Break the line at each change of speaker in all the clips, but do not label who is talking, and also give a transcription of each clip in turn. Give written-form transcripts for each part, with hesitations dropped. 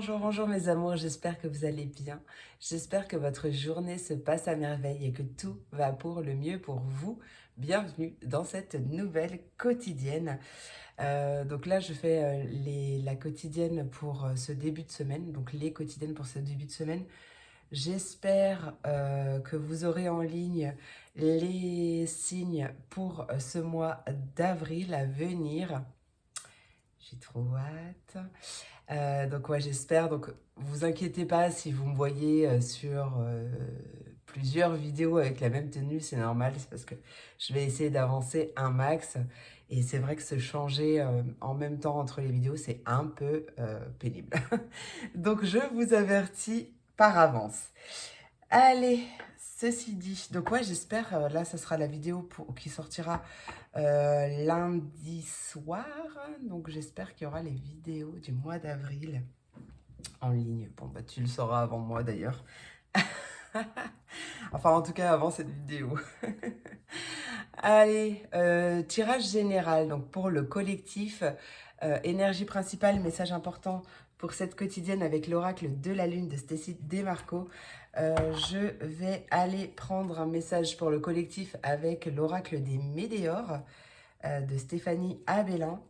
bonjour mes amours, j'espère que vous allez bien. J'espère que votre journée se passe à merveille et que tout va pour le mieux pour vous. Bienvenue dans cette nouvelle quotidienne. Donc là, je fais la quotidienne pour ce début de semaine, donc les quotidiennes pour ce début de semaine. J'espère que vous aurez en ligne les signes pour ce mois d'avril à venir. J'ai trop hâte. Donc ouais, j'espère. Donc vous inquiétez pas si vous me voyez sur plusieurs vidéos avec la même tenue, c'est normal, c'est parce que je vais essayer d'avancer un max. Et c'est vrai que se changer en même temps entre les vidéos, c'est un peu pénible. Donc je vous avertis par avance. Allez, ceci dit, donc ouais, j'espère, là, ça sera la vidéo qui sortira lundi soir. Donc j'espère qu'il y aura les vidéos du mois d'avril en ligne. Bon, bah tu le sauras avant moi d'ailleurs. Enfin, en tout cas, avant cette vidéo. Allez, tirage général. Donc pour le collectif, énergie principale, message important pour cette quotidienne avec l'oracle de la lune de Stécie Desmarco. Je vais aller prendre un message pour le collectif avec l'oracle des météores de Stéphanie Abélin.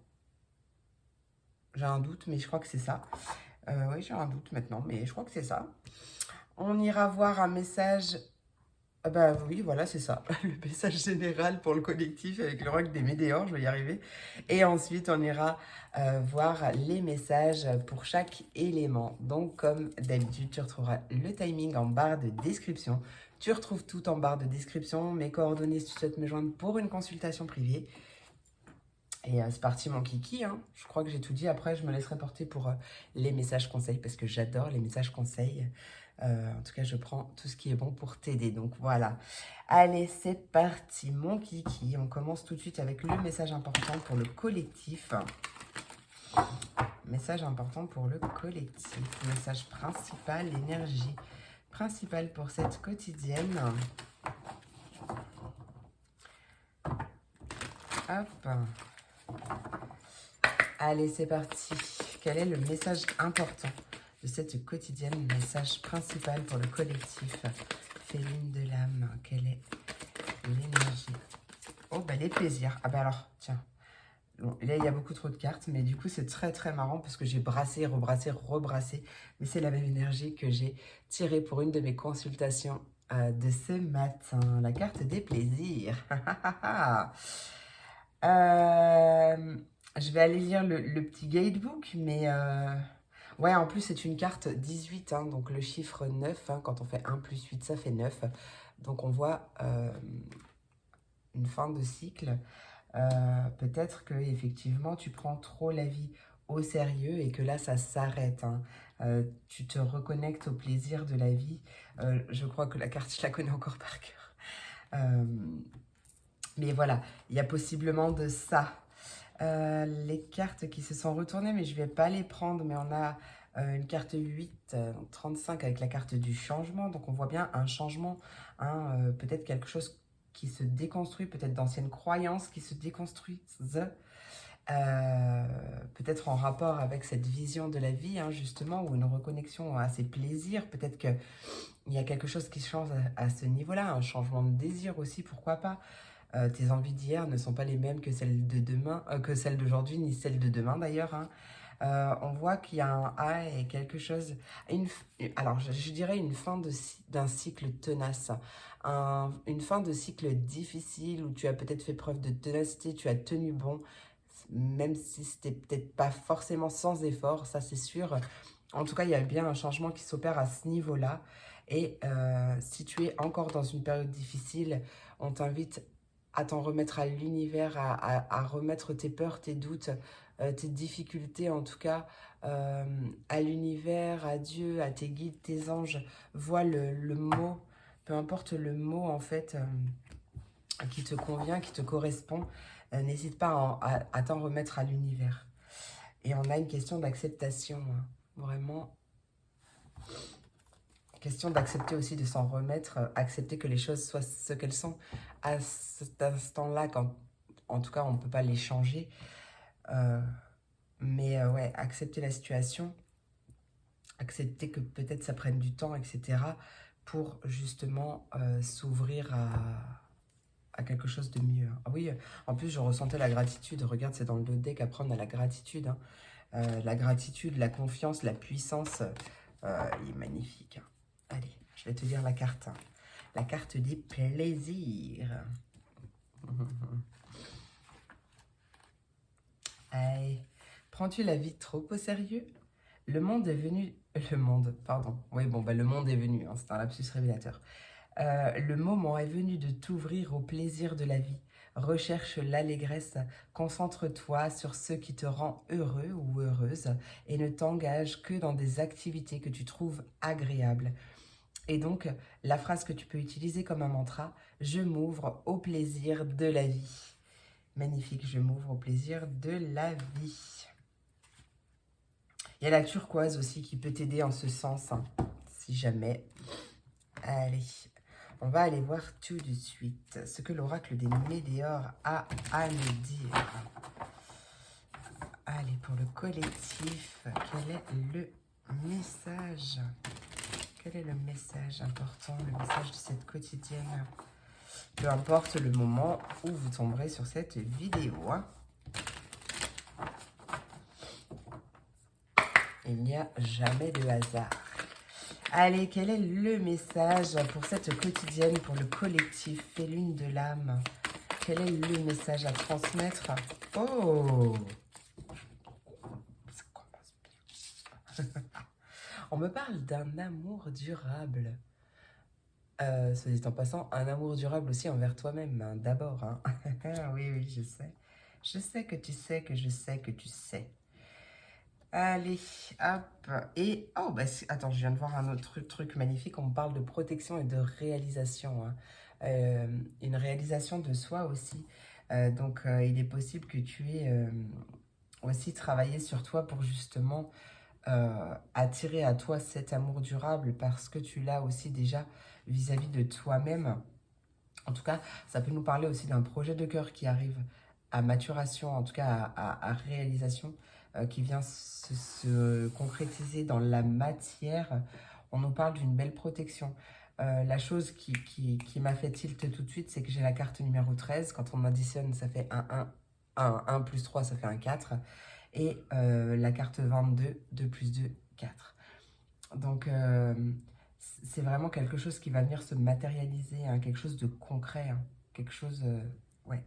J'ai un doute, mais je crois que c'est ça. Oui, j'ai un doute maintenant, mais je crois que c'est ça. On ira voir un message. Ah bah oui, voilà, c'est ça. Le message général pour le collectif avec l'oracle des météores, je vais y arriver. Et ensuite, on ira voir les messages pour chaque élément. Donc, comme d'habitude, tu retrouveras le timing en barre de description. Tu retrouves tout en barre de description, mes coordonnées si tu souhaites me joindre pour une consultation privée. Et c'est parti mon kiki, hein. Je crois que j'ai tout dit. Après, je me laisserai porter pour les messages conseils parce que j'adore les messages conseils. En tout cas, je prends tout ce qui est bon pour t'aider. Donc voilà. Allez, c'est parti mon kiki. On commence tout de suite avec le message important pour le collectif. Message important pour le collectif. Message principal, l'énergie principale pour cette quotidienne. Hop. Allez, c'est parti. Quel est le message important de cette quotidienne, le message principal pour le collectif féline de l'âme? Quelle est l'énergie? Oh, bah les plaisirs. Ah bah alors, tiens. Bon, là, il y a beaucoup trop de cartes, mais du coup, c'est très très marrant parce que j'ai brassé, rebrassé, rebrassé. Mais c'est la même énergie que j'ai tirée pour une de mes consultations de ce matin. La carte des plaisirs. Je vais aller lire le petit guidebook, mais ouais, en plus, c'est une carte 18, hein, donc le chiffre 9, hein, quand on fait 1 plus 8, ça fait 9. Donc, on voit une fin de cycle. Peut-être que effectivement tu prends trop la vie au sérieux et que là, ça s'arrête, hein. Tu te reconnectes au plaisir de la vie. Je crois que la carte, je la connais encore par cœur. Mais voilà, il y a possiblement de ça. Les cartes qui se sont retournées, mais je ne vais pas les prendre, mais on a une carte 8, 35 avec la carte du changement. Donc on voit bien un changement, hein, peut-être quelque chose qui se déconstruit, peut-être d'anciennes croyances qui se déconstruisent. Peut-être en rapport avec cette vision de la vie, hein, justement, ou une reconnexion à ses plaisirs. Peut-être qu'il y a quelque chose qui change à ce niveau-là, un changement de désir aussi, pourquoi pas. Tes envies d'hier ne sont pas les mêmes que celles de demain, que celles d'aujourd'hui, ni celles de demain d'ailleurs, hein. On voit qu'il y a un A et quelque chose. Alors, je dirais une fin d'un cycle tenace. Une fin de cycle difficile où tu as peut-être fait preuve de ténacité, tu as tenu bon, même si c'était peut-être pas forcément sans effort, ça c'est sûr. En tout cas, il y a bien un changement qui s'opère à ce niveau-là. Et si tu es encore dans une période difficile, on t'invite à t'en remettre à l'univers, à remettre tes peurs, tes doutes, tes difficultés en tout cas, à l'univers, à Dieu, à tes guides, tes anges. Vois le mot, peu importe le mot en fait, qui te convient, qui te correspond. N'hésite pas à t'en remettre à l'univers. Et on a une question d'acceptation, hein. Vraiment, question d'accepter aussi de s'en remettre, accepter que les choses soient ce qu'elles sont à cet instant-là, quand en tout cas on ne peut pas les changer. Mais ouais, accepter la situation accepter que peut-être ça prenne du temps, etc. pour justement s'ouvrir à quelque chose de mieux. Ah oui, en plus je ressentais la gratitude. Regarde, c'est dans le dos de deck, après on a la gratitude. Hein. La gratitude, la confiance, la puissance, il est magnifique. Hein. Allez, je vais te lire la carte. Hein. La carte des plaisirs. Allez, prends-tu la vie trop au sérieux? Le monde est venu... Le monde, pardon. Oui, bon, bah le monde est venu, hein, c'est un lapsus révélateur. Le moment est venu de t'ouvrir au plaisir de la vie. Recherche l'allégresse, concentre-toi sur ce qui te rend heureux ou heureuse et ne t'engage que dans des activités que tu trouves agréables. Et donc, la phrase que tu peux utiliser comme un mantra, je m'ouvre au plaisir de la vie. Magnifique, je m'ouvre au plaisir de la vie. Il y a la turquoise aussi qui peut t'aider en ce sens, hein, si jamais. Allez, on va aller voir tout de suite ce que l'oracle des Météores a à nous dire. Allez, pour le collectif, quel est le message? Quel est le message important, le message de cette quotidienne? Peu importe le moment où vous tomberez sur cette vidéo. Hein. Il n'y a jamais de hasard. Allez, quel est le message pour cette quotidienne, pour le collectif et lune de l'âme? Quel est le message à transmettre? Oh, ça commence bien. On me parle d'un amour durable. Soit dit en passant, un amour durable aussi envers toi-même, hein, d'abord. Hein. Oui, oui, je sais. Je sais que tu sais que je sais que tu sais. Allez, hop. Et, oh, bah, attends, je viens de voir un autre truc magnifique. On me parle de protection et de réalisation. Hein. Une réalisation de soi aussi. Donc, il est possible que tu aies aussi travaillé sur toi pour justement attirer à toi cet amour durable parce que tu l'as aussi déjà vis-à-vis de toi-même. En tout cas, ça peut nous parler aussi d'un projet de cœur qui arrive à maturation, en tout cas à réalisation, qui vient se concrétiser dans la matière. On nous parle d'une belle protection. La chose qui m'a fait tilt tout de suite, c'est que j'ai la carte numéro 13. Quand on additionne, ça fait 1 plus 3, ça fait un 4. Et la carte 22, 2 plus 2, 4. Donc, c'est vraiment quelque chose qui va venir se matérialiser, hein, quelque chose de concret, hein, quelque chose... ouais.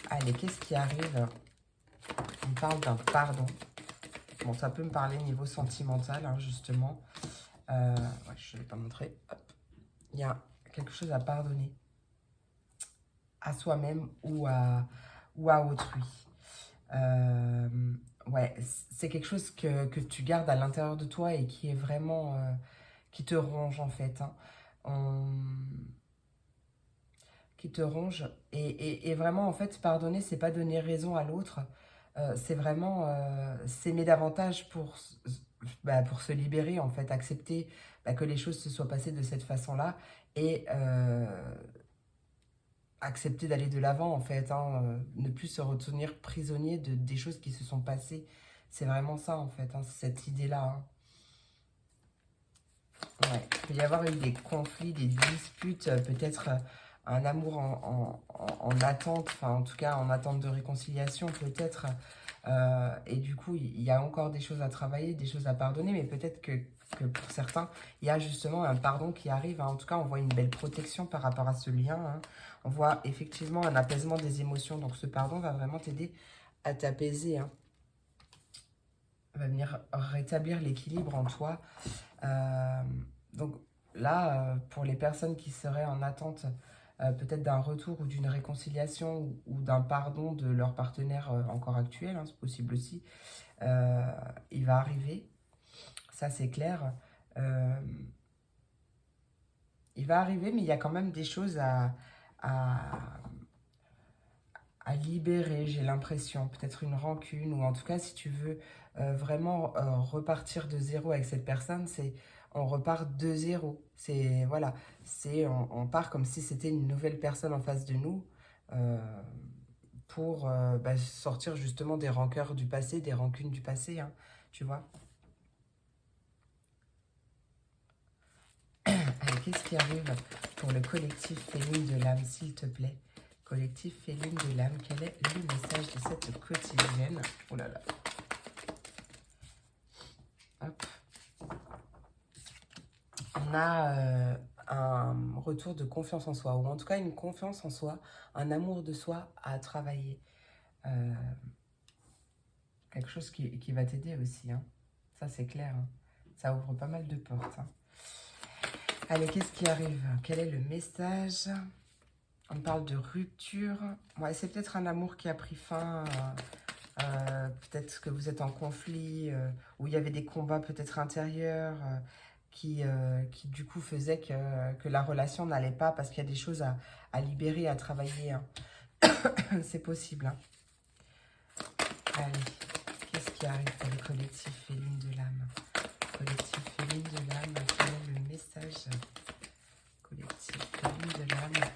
Allez, qu'est-ce qui arrive? On parle d'un pardon. Bon, ça peut me parler niveau sentimental, hein, justement. Ouais, je ne vais pas montrer. Hop. Il y a quelque chose à pardonner. À soi-même ou à autrui. Ouais, c'est quelque chose que tu gardes à l'intérieur de toi et qui est vraiment... qui te ronge, en fait. Hein. Qui te ronge. Et vraiment, en fait, pardonner, c'est pas donner raison à l'autre. C'est vraiment s'aimer davantage pour se libérer, en fait. Accepter que les choses se soient passées de cette façon-là. Et accepter d'aller de l'avant, en fait. Hein, ne plus se retenir prisonnier des choses qui se sont passées. C'est vraiment ça, en fait. Hein, cette idée-là. Hein. Ouais. Il peut y avoir eu des conflits, des disputes, peut-être un amour en attente, enfin en tout cas en attente de réconciliation peut-être. Et du coup, il y a encore des choses à travailler, des choses à pardonner, mais peut-être que pour certains, il y a justement un pardon qui arrive. Hein. En tout cas, on voit une belle protection par rapport à ce lien. Hein. On voit effectivement un apaisement des émotions. Donc ce pardon va vraiment t'aider à t'apaiser. Hein. Va venir rétablir l'équilibre en toi. Donc là, pour les personnes qui seraient en attente peut-être d'un retour ou d'une réconciliation ou d'un pardon de leur partenaire encore actuel, hein, c'est possible aussi, il va arriver, ça c'est clair. Il va arriver, mais il y a quand même des choses à libérer, j'ai l'impression, peut-être une rancune, ou en tout cas, si tu veux vraiment repartir de zéro avec cette personne, c'est on repart de zéro. C'est voilà, c'est on part comme si c'était une nouvelle personne en face de nous euh, pour sortir justement des rancœurs du passé, des rancunes du passé, hein, tu vois. qu'est-ce qui arrive pour le collectif féline de l'âme, s'il te plaît? Collectif féline de l'âme, quel est le message de cette quotidienne? Oh là là. Hop. On a un retour de confiance en soi, ou en tout cas une confiance en soi, un amour de soi à travailler. Quelque chose qui va t'aider aussi, hein. Ça c'est clair, hein. Ça ouvre pas mal de portes, hein. Allez, qu'est-ce qui arrive? Quel est le message? On parle de rupture. Ouais, c'est peut-être un amour qui a pris fin. Peut-être que vous êtes en conflit, où il y avait des combats peut-être intérieurs qui du coup faisaient que la relation n'allait pas parce qu'il y a des choses à libérer, à travailler, hein. C'est possible, hein. Allez, qu'est-ce qui arrive pour le collectif féline de l'âme? Collectif féline de l'âme, quel est le message? Collectif féline de l'âme.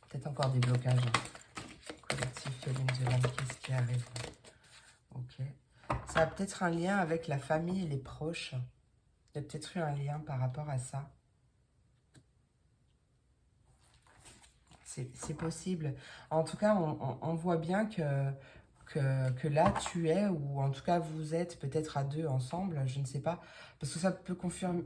Peut-être encore des blocages, hein. Collectif féline de l'âme, qu'est-ce qui arrive? Ok. Ça a peut-être un lien avec la famille et les proches. Il y a peut-être eu un lien par rapport à ça. C'est possible. En tout cas, on voit bien que là, tu es, ou en tout cas, vous êtes peut-être à deux ensemble, je ne sais pas. Parce que ça peut confirmer...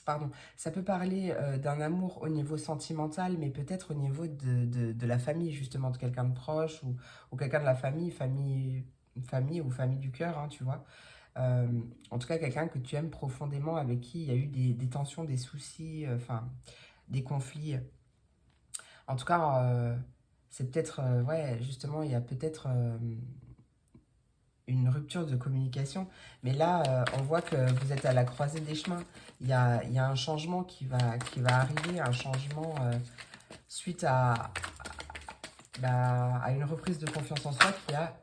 pardon, ça peut parler d'un amour au niveau sentimental, mais peut-être au niveau de la famille, justement, de quelqu'un de proche, ou quelqu'un de la famille ou famille du cœur, hein, tu vois. En tout cas, quelqu'un que tu aimes profondément, avec qui il y a eu des tensions, des soucis, enfin, des conflits. En tout cas, c'est peut-être, ouais, justement, il y a peut-être une rupture de communication. Mais là, on voit que vous êtes à la croisée des chemins. Il y a un changement qui va arriver, un changement suite à une reprise de confiance en soi qui a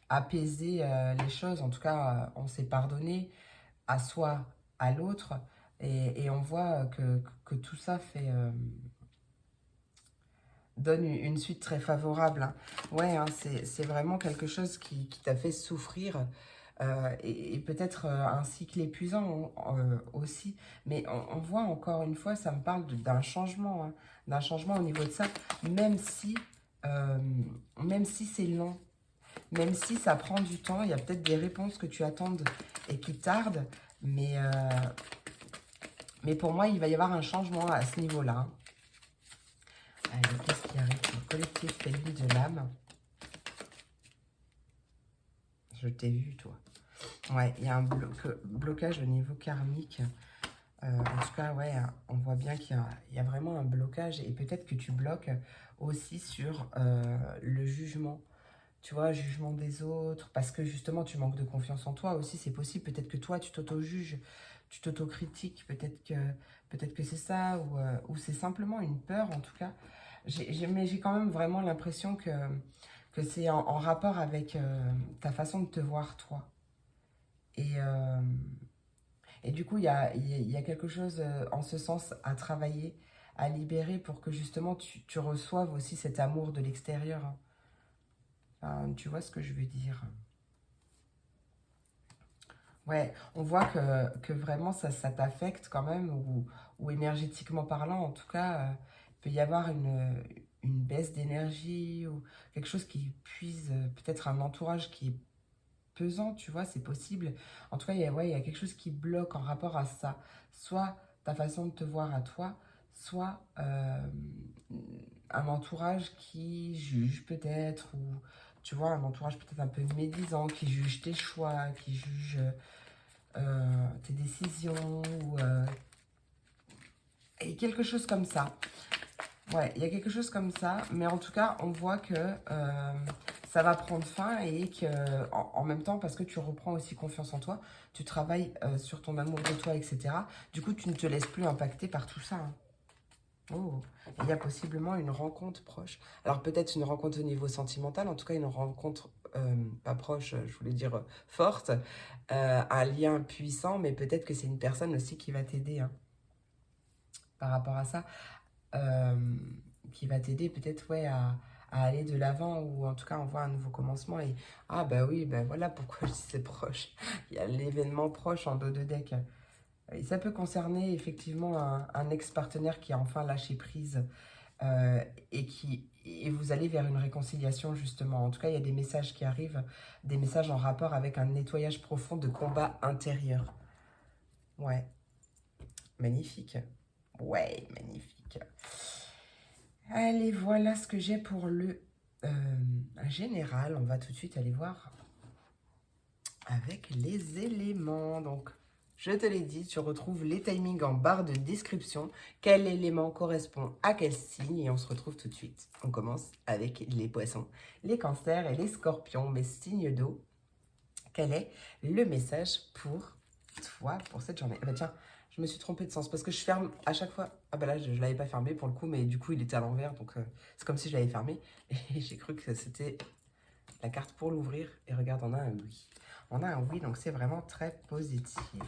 apaisé les choses. En tout cas, on s'est pardonné à soi, à l'autre. Et on voit que tout ça donne une suite très favorable, hein. Ouais, hein, c'est vraiment quelque chose qui t'a fait souffrir, et peut-être un cycle épuisant aussi. Mais on voit encore une fois, ça me parle d'un changement, hein, d'un changement au niveau de ça, même si, euh, même si c'est lent, même si ça prend du temps, il y a peut-être des réponses que tu attendes et qui tardent, mais pour moi, il va y avoir un changement à ce niveau-là, hein. Allez, qu'est-ce qui arrive pour le collectif féline de l'âme? Je t'ai vu, toi. Ouais, il y a un blocage au niveau karmique. En tout cas, ouais, on voit bien qu'il y a vraiment un blocage. Et peut-être que tu bloques aussi sur le jugement. Tu vois, jugement des autres. Parce que justement, tu manques de confiance en toi aussi. C'est possible. Peut-être que toi, tu t'auto-juges. Tu t'auto-critiques. Peut-être que c'est ça. Ou c'est simplement une peur, en tout cas. Mais j'ai quand même vraiment l'impression que c'est en rapport avec ta façon de te voir, toi. Et, et du coup, il y a quelque chose en ce sens à travailler, à libérer pour que justement tu reçoives aussi cet amour de l'extérieur, hein. Enfin, tu vois ce que je veux dire? Ouais, on voit que vraiment ça t'affecte quand même, ou énergétiquement parlant, en tout cas, il peut y avoir une baisse d'énergie, ou quelque chose qui puise, peut-être un entourage qui est pesant, tu vois, c'est possible. En tout cas, ouais, il y a quelque chose qui bloque en rapport à ça. Soit ta façon de te voir à toi, soit un entourage qui juge peut-être, ou tu vois, un entourage peut-être un peu médisant, qui juge tes choix, qui juge tes décisions, et quelque chose comme ça. Ouais, il y a quelque chose comme ça, mais en tout cas, on voit que ça va prendre fin, et que en même temps, parce que tu reprends aussi confiance en toi, tu travailles sur ton amour de toi, etc. Du coup, tu ne te laisses plus impacter par tout ça, hein. Oh, il y a possiblement une rencontre proche. Alors peut-être une rencontre au niveau sentimental, en tout cas une rencontre pas proche, je voulais dire forte, un lien puissant, mais peut-être que c'est une personne aussi qui va t'aider, hein, par rapport à ça. euh, qui va t'aider peut-être, ouais, à aller de l'avant, ou en tout cas on voit un nouveau commencement. Et ah bah oui, bah voilà pourquoi je dis c'est proche. Il y a l'événement proche en dos de deck. Et ça peut concerner effectivement un ex-partenaire qui a enfin lâché prise, euh, et vous allez vers une réconciliation justement. En tout cas, il y a des messages qui arrivent, des messages en rapport avec un nettoyage profond de combat intérieur. Ouais, magnifique. Ouais, magnifique. Allez, voilà ce que j'ai pour le général. On va tout de suite aller voir avec les éléments. Donc, je te l'ai dit, tu retrouves les timings en barre de description. Quel élément correspond à quel signe? Et on se retrouve tout de suite. On commence avec les poissons, les cancers et les scorpions, mes signes d'eau. Quel est le message pour toi pour cette journée? Ah bah tiens, je me suis trompée de sens parce que je ferme à chaque fois. Ah bah là, je ne l'avais pas fermé pour le coup, mais du coup, il était à l'envers. Donc, c'est comme si je l'avais fermé. Et j'ai cru que c'était la carte pour l'ouvrir. Et regarde, on a un oui. On a un oui, donc c'est vraiment très positif.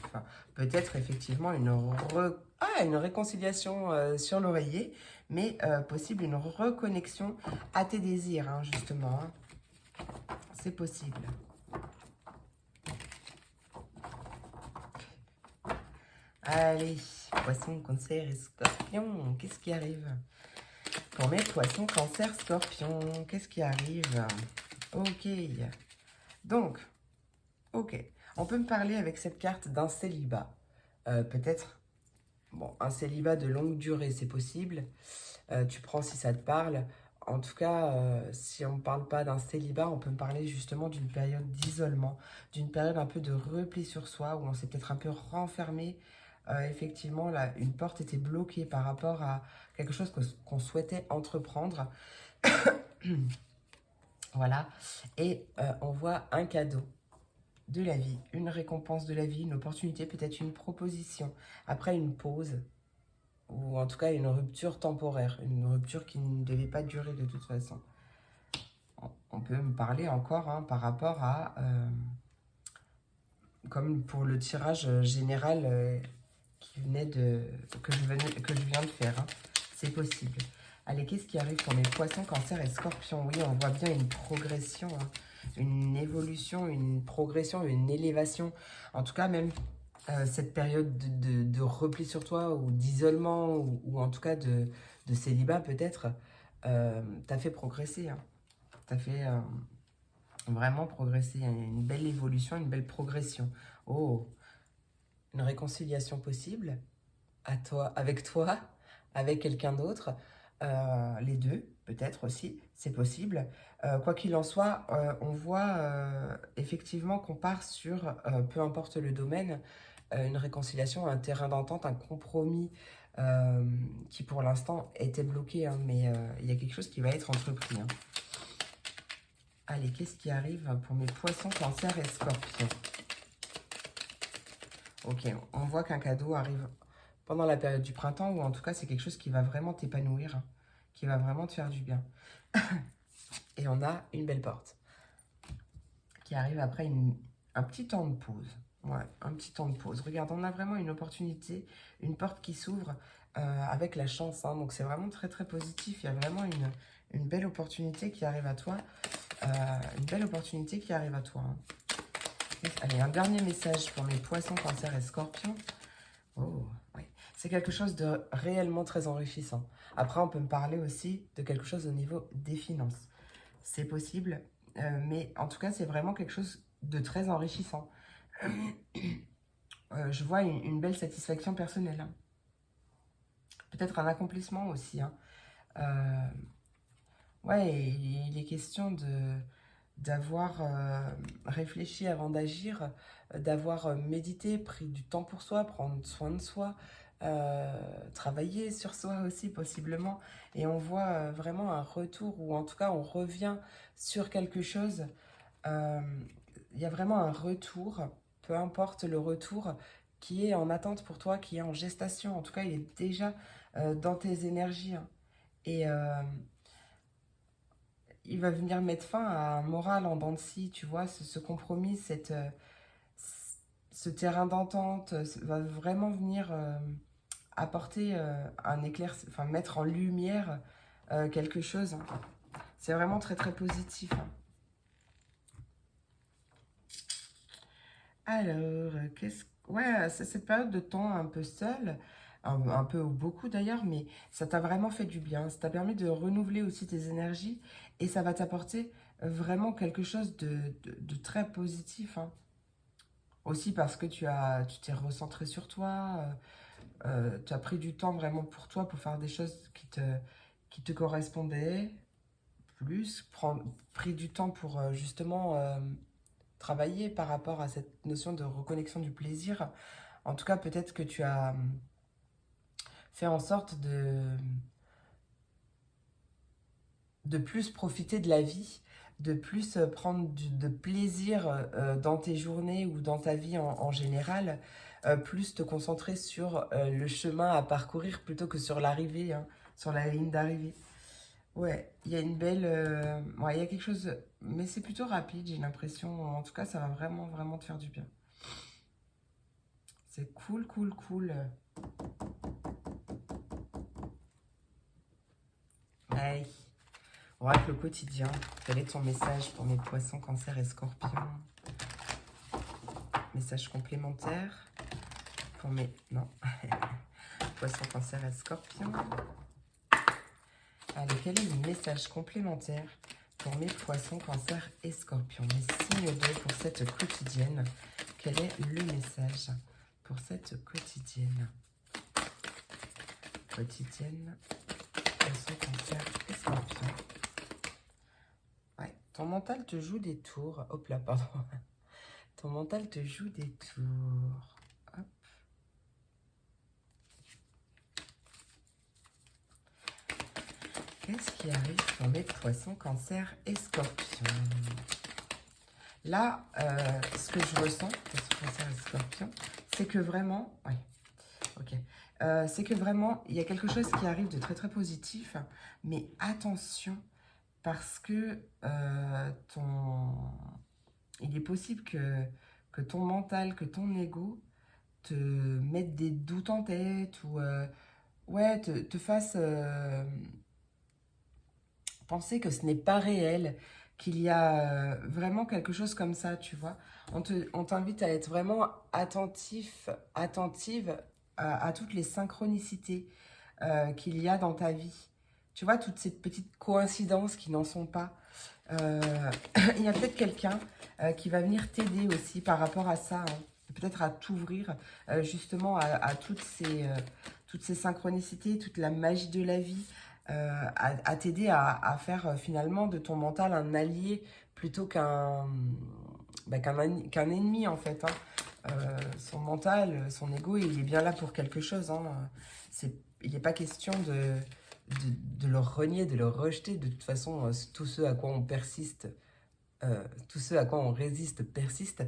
Peut-être effectivement une réconciliation sur l'oreiller, mais possible une reconnexion à tes désirs, hein, justement. Hein. C'est possible. Allez, poisson, cancer et scorpion, qu'est-ce qui arrive? Pour mes poissons, cancer, scorpion, qu'est-ce qui arrive? Ok. Donc, ok. On peut me parler avec cette carte d'un célibat. Peut-être, bon, un célibat de longue durée, c'est possible. Tu prends si ça te parle. En tout cas, si on ne parle pas d'un célibat, on peut me parler justement d'une période d'isolement, d'une période un peu de repli sur soi, où on s'est peut-être un peu renfermé. Effectivement, là, une porte était bloquée par rapport à quelque chose qu'on souhaitait entreprendre. Voilà. Et on voit un cadeau de la vie, une récompense de la vie, une opportunité, peut-être une proposition, après une pause, ou en tout cas une rupture temporaire, une rupture qui ne devait pas durer de toute façon. On peut me parler encore hein, par rapport à, comme pour le tirage général que je viens de faire, hein. C'est possible. Allez, qu'est-ce qui arrive pour mes poissons, cancer et scorpions? Oui, on voit bien une progression, hein, une évolution, une progression, une élévation. En tout cas, même cette période de repli sur toi ou d'isolement ou en tout cas de célibat peut-être, t'as fait progresser. Hein. T'as fait vraiment progresser. Il y a une belle évolution, une belle progression. Oh, une réconciliation possible avec toi, avec quelqu'un d'autre. Les deux, peut-être aussi, c'est possible. Quoi qu'il en soit, on voit effectivement qu'on part sur, peu importe le domaine, une réconciliation, un terrain d'entente, un compromis qui pour l'instant était bloqué, hein, mais il y a quelque chose qui va être entrepris. Hein. Allez, qu'est-ce qui arrive pour mes poissons, cancer et scorpions? Ok, on voit qu'un cadeau arrive pendant la période du printemps, ou en tout cas c'est quelque chose qui va vraiment t'épanouir, hein, qui va vraiment te faire du bien. Et on a une belle porte qui arrive après un petit temps de pause. Ouais, un petit temps de pause. Regarde, on a vraiment une opportunité, une porte qui s'ouvre avec la chance. Hein, donc c'est vraiment très très positif. Il y a vraiment une belle opportunité qui arrive à toi. Une belle opportunité qui arrive à toi. Hein. Allez, un dernier message pour mes poissons, cancer et scorpions. Oh, oui. C'est quelque chose de réellement très enrichissant. Après, on peut me parler aussi de quelque chose au niveau des finances. C'est possible, mais en tout cas, c'est vraiment quelque chose de très enrichissant. Je vois une belle satisfaction personnelle. Hein. Peut-être un accomplissement aussi. Hein. Ouais, il est question d'avoir réfléchi avant d'agir, d'avoir médité, pris du temps pour soi, prendre soin de soi, travailler sur soi aussi possiblement. Et on voit vraiment un retour, ou en tout cas on revient sur quelque chose. Il y a vraiment un retour, peu importe le retour, qui est en attente pour toi, qui est en gestation. En tout cas, il est déjà dans tes énergies. Hein. Et il va venir mettre fin à un moral en dents de scie, tu vois, ce compromis, ce terrain d'entente va vraiment venir apporter un éclair, enfin mettre en lumière quelque chose. Hein. C'est vraiment très, très positif. Hein. Alors, ouais, c'est cette période de temps un peu seule, un peu ou beaucoup d'ailleurs, mais ça t'a vraiment fait du bien. Ça t'a permis de renouveler aussi tes énergies et ça va t'apporter vraiment quelque chose de très positif. Hein. Aussi parce que tu t'es recentré sur toi, tu as pris du temps vraiment pour toi, pour faire des choses qui te correspondaient plus, pris du temps pour justement travailler par rapport à cette notion de reconnexion du plaisir. En tout cas, peut-être que tu as fait en sorte de plus profiter de la vie, de plus prendre de plaisir dans tes journées ou dans ta vie en général, plus te concentrer sur le chemin à parcourir plutôt que sur l'arrivée, hein, sur la ligne d'arrivée. Ouais, il y a une belle... ouais, il y a quelque chose... Mais c'est plutôt rapide, j'ai l'impression. En tout cas, ça va vraiment, vraiment te faire du bien. C'est cool, cool, cool. Allez, oracle quotidien. Quel est ton message pour mes poissons, cancer et scorpions? Message complémentaire pour mes... Non. Poissons, cancer et scorpions. Allez, quel est le message complémentaire pour mes poissons, cancer et scorpions? Mes signes d'eau pour cette quotidienne. Quel est le message pour cette quotidienne? Quotidienne, poissons, cancer et scorpions. Ouais, ton mental te joue des tours. Hop là, pardon. Ton mental te joue des tours. Hop. Qu'est-ce qui arrive pour mes poissons, cancer et scorpions? Là, ce que je ressens, poissons, cancer et scorpions, c'est que vraiment... Ouais, ok. C'est que vraiment, il y a quelque chose qui arrive de très, très positif. Mais attention, parce que il est possible que ton mental, que ton ego te mette des doutes en tête ou ouais, te fasse penser que ce n'est pas réel, qu'il y a vraiment quelque chose comme ça, tu vois. On t'invite à être vraiment attentive à toutes les synchronicités qu'il y a dans ta vie. Tu vois, toutes ces petites coïncidences qui n'en sont pas. Il y a peut-être quelqu'un qui va venir t'aider aussi par rapport à ça, hein. Peut-être à t'ouvrir justement à toutes ces synchronicités, toute la magie de la vie, à t'aider à faire finalement de ton mental un allié plutôt qu'un ennemi en fait. Hein. Son mental, son ego, il est bien là pour quelque chose. Hein. Il n'est pas question de le renier, de le rejeter. De toute façon, tout ce à quoi on persiste, tout ce à quoi on résiste persiste.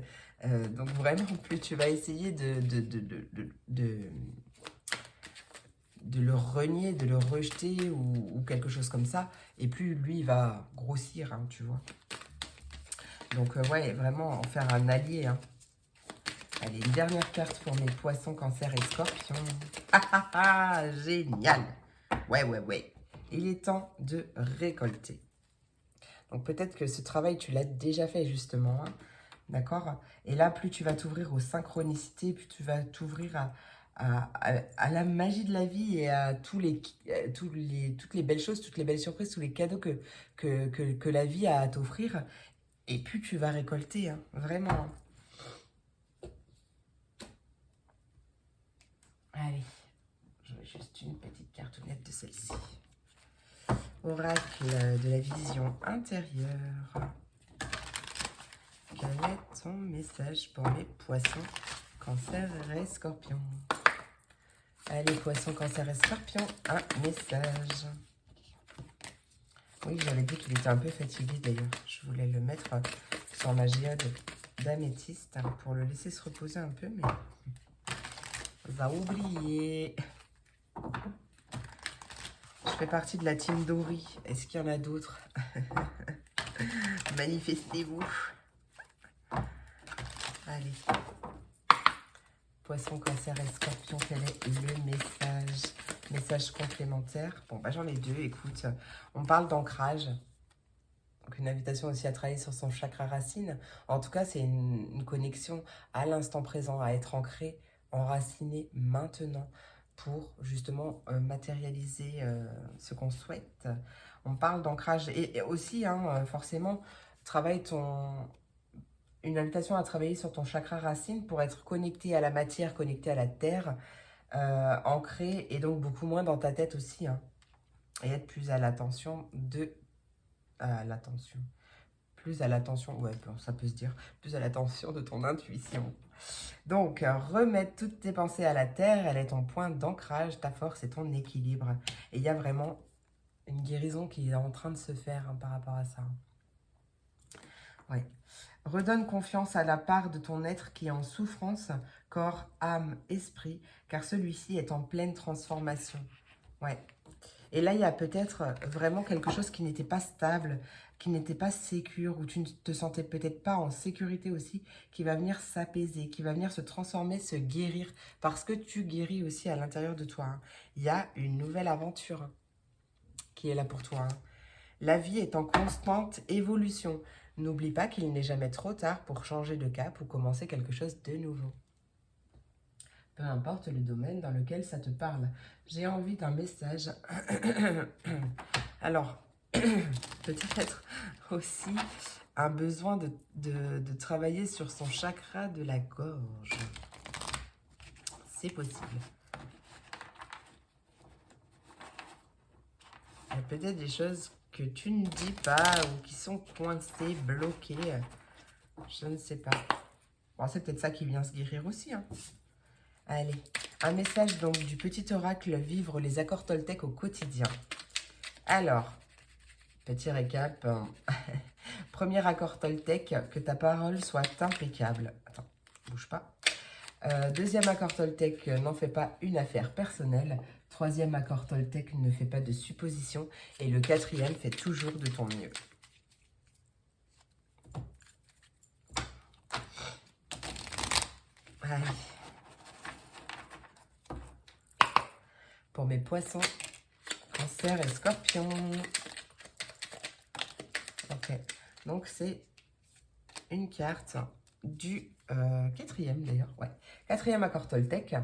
Donc vraiment, plus tu vas essayer de le renier, de le rejeter ou quelque chose comme ça, et plus lui il va grossir, hein, tu vois. Donc ouais, vraiment en faire un allié. Hein. Allez, une dernière carte pour mes poissons, cancer et scorpions. Ah ah ah, génial. Ouais, ouais, ouais. Il est temps de récolter. Donc peut-être que ce travail, tu l'as déjà fait justement. Hein. D'accord? Et là, plus tu vas t'ouvrir aux synchronicités, plus tu vas t'ouvrir à la magie de la vie et à toutes les belles choses, toutes les belles surprises, tous les cadeaux que la vie a à t'offrir. Et plus tu vas récolter, hein, vraiment. Allez, je veux juste une petite cartonnette de celle-ci. Oracle de la vision intérieure. Quel est ton message pour mes poissons, cancer et scorpions? Allez, poissons, cancer et scorpions, un message. Oui, j'avais dit qu'il était un peu fatigué d'ailleurs. Je voulais le mettre sur ma géode d'améthyste pour le laisser se reposer un peu, mais on va oublier. Je fais partie de la team Dory. Est-ce qu'il y en a d'autres? Manifestez-vous. Allez. Poisson, cancer et scorpion, quel est le message? Message complémentaire. Bon, bah j'en ai deux, écoute. On parle d'ancrage. une invitation aussi à travailler sur son chakra racine. En tout cas, c'est une connexion à l'instant présent, à être ancré, enraciné maintenant pour justement matérialiser ce qu'on souhaite. On parle d'ancrage et aussi, hein, forcément, travaille une invitation à travailler sur ton chakra racine pour être connecté à la matière, connecté à la terre, ancré et donc beaucoup moins dans ta tête aussi, hein, et être plus à l'attention plus à l'attention, ouais, bon, ça peut se dire, plus à l'attention de ton intuition. Donc, remettre toutes tes pensées à la terre, elle est ton point d'ancrage, ta force et ton équilibre. Et il y a vraiment une guérison qui est en train de se faire, hein, par rapport à ça. Ouais. Redonne confiance à la part de ton être qui est en souffrance, corps, âme, esprit, car celui-ci est en pleine transformation. Ouais. Et là, il y a peut-être vraiment quelque chose qui n'était pas stable, qui n'était pas sécure, où tu ne te sentais peut-être pas en sécurité aussi, qui va venir s'apaiser, qui va venir se transformer, se guérir, parce que tu guéris aussi à l'intérieur de toi, hein. Il y a une nouvelle aventure, hein, qui est là pour toi, hein. La vie est en constante évolution. N'oublie pas qu'il n'est jamais trop tard pour changer de cap ou commencer quelque chose de nouveau. Peu importe le domaine dans lequel ça te parle. J'ai envie d'un message. Alors, peut-être aussi un besoin de travailler sur son chakra de la gorge. C'est possible. Il y a peut-être des choses que tu ne dis pas ou qui sont coincées, bloquées. Je ne sais pas. Bon, c'est peut-être ça qui vient se guérir aussi, hein. Allez, un message donc du petit oracle vivre les accords Toltec au quotidien. Alors, petit récap. Premier accord Toltec, que ta parole soit impeccable. Attends, bouge pas. Deuxième accord Toltec, n'en fais pas une affaire personnelle. Troisième accord Toltec, ne fais pas de suppositions. Et le quatrième, fais toujours de ton mieux. Allez. Pour mes poissons, cancer et scorpion. Ok, donc c'est une carte du quatrième d'ailleurs, ouais. Quatrième accord Toltec,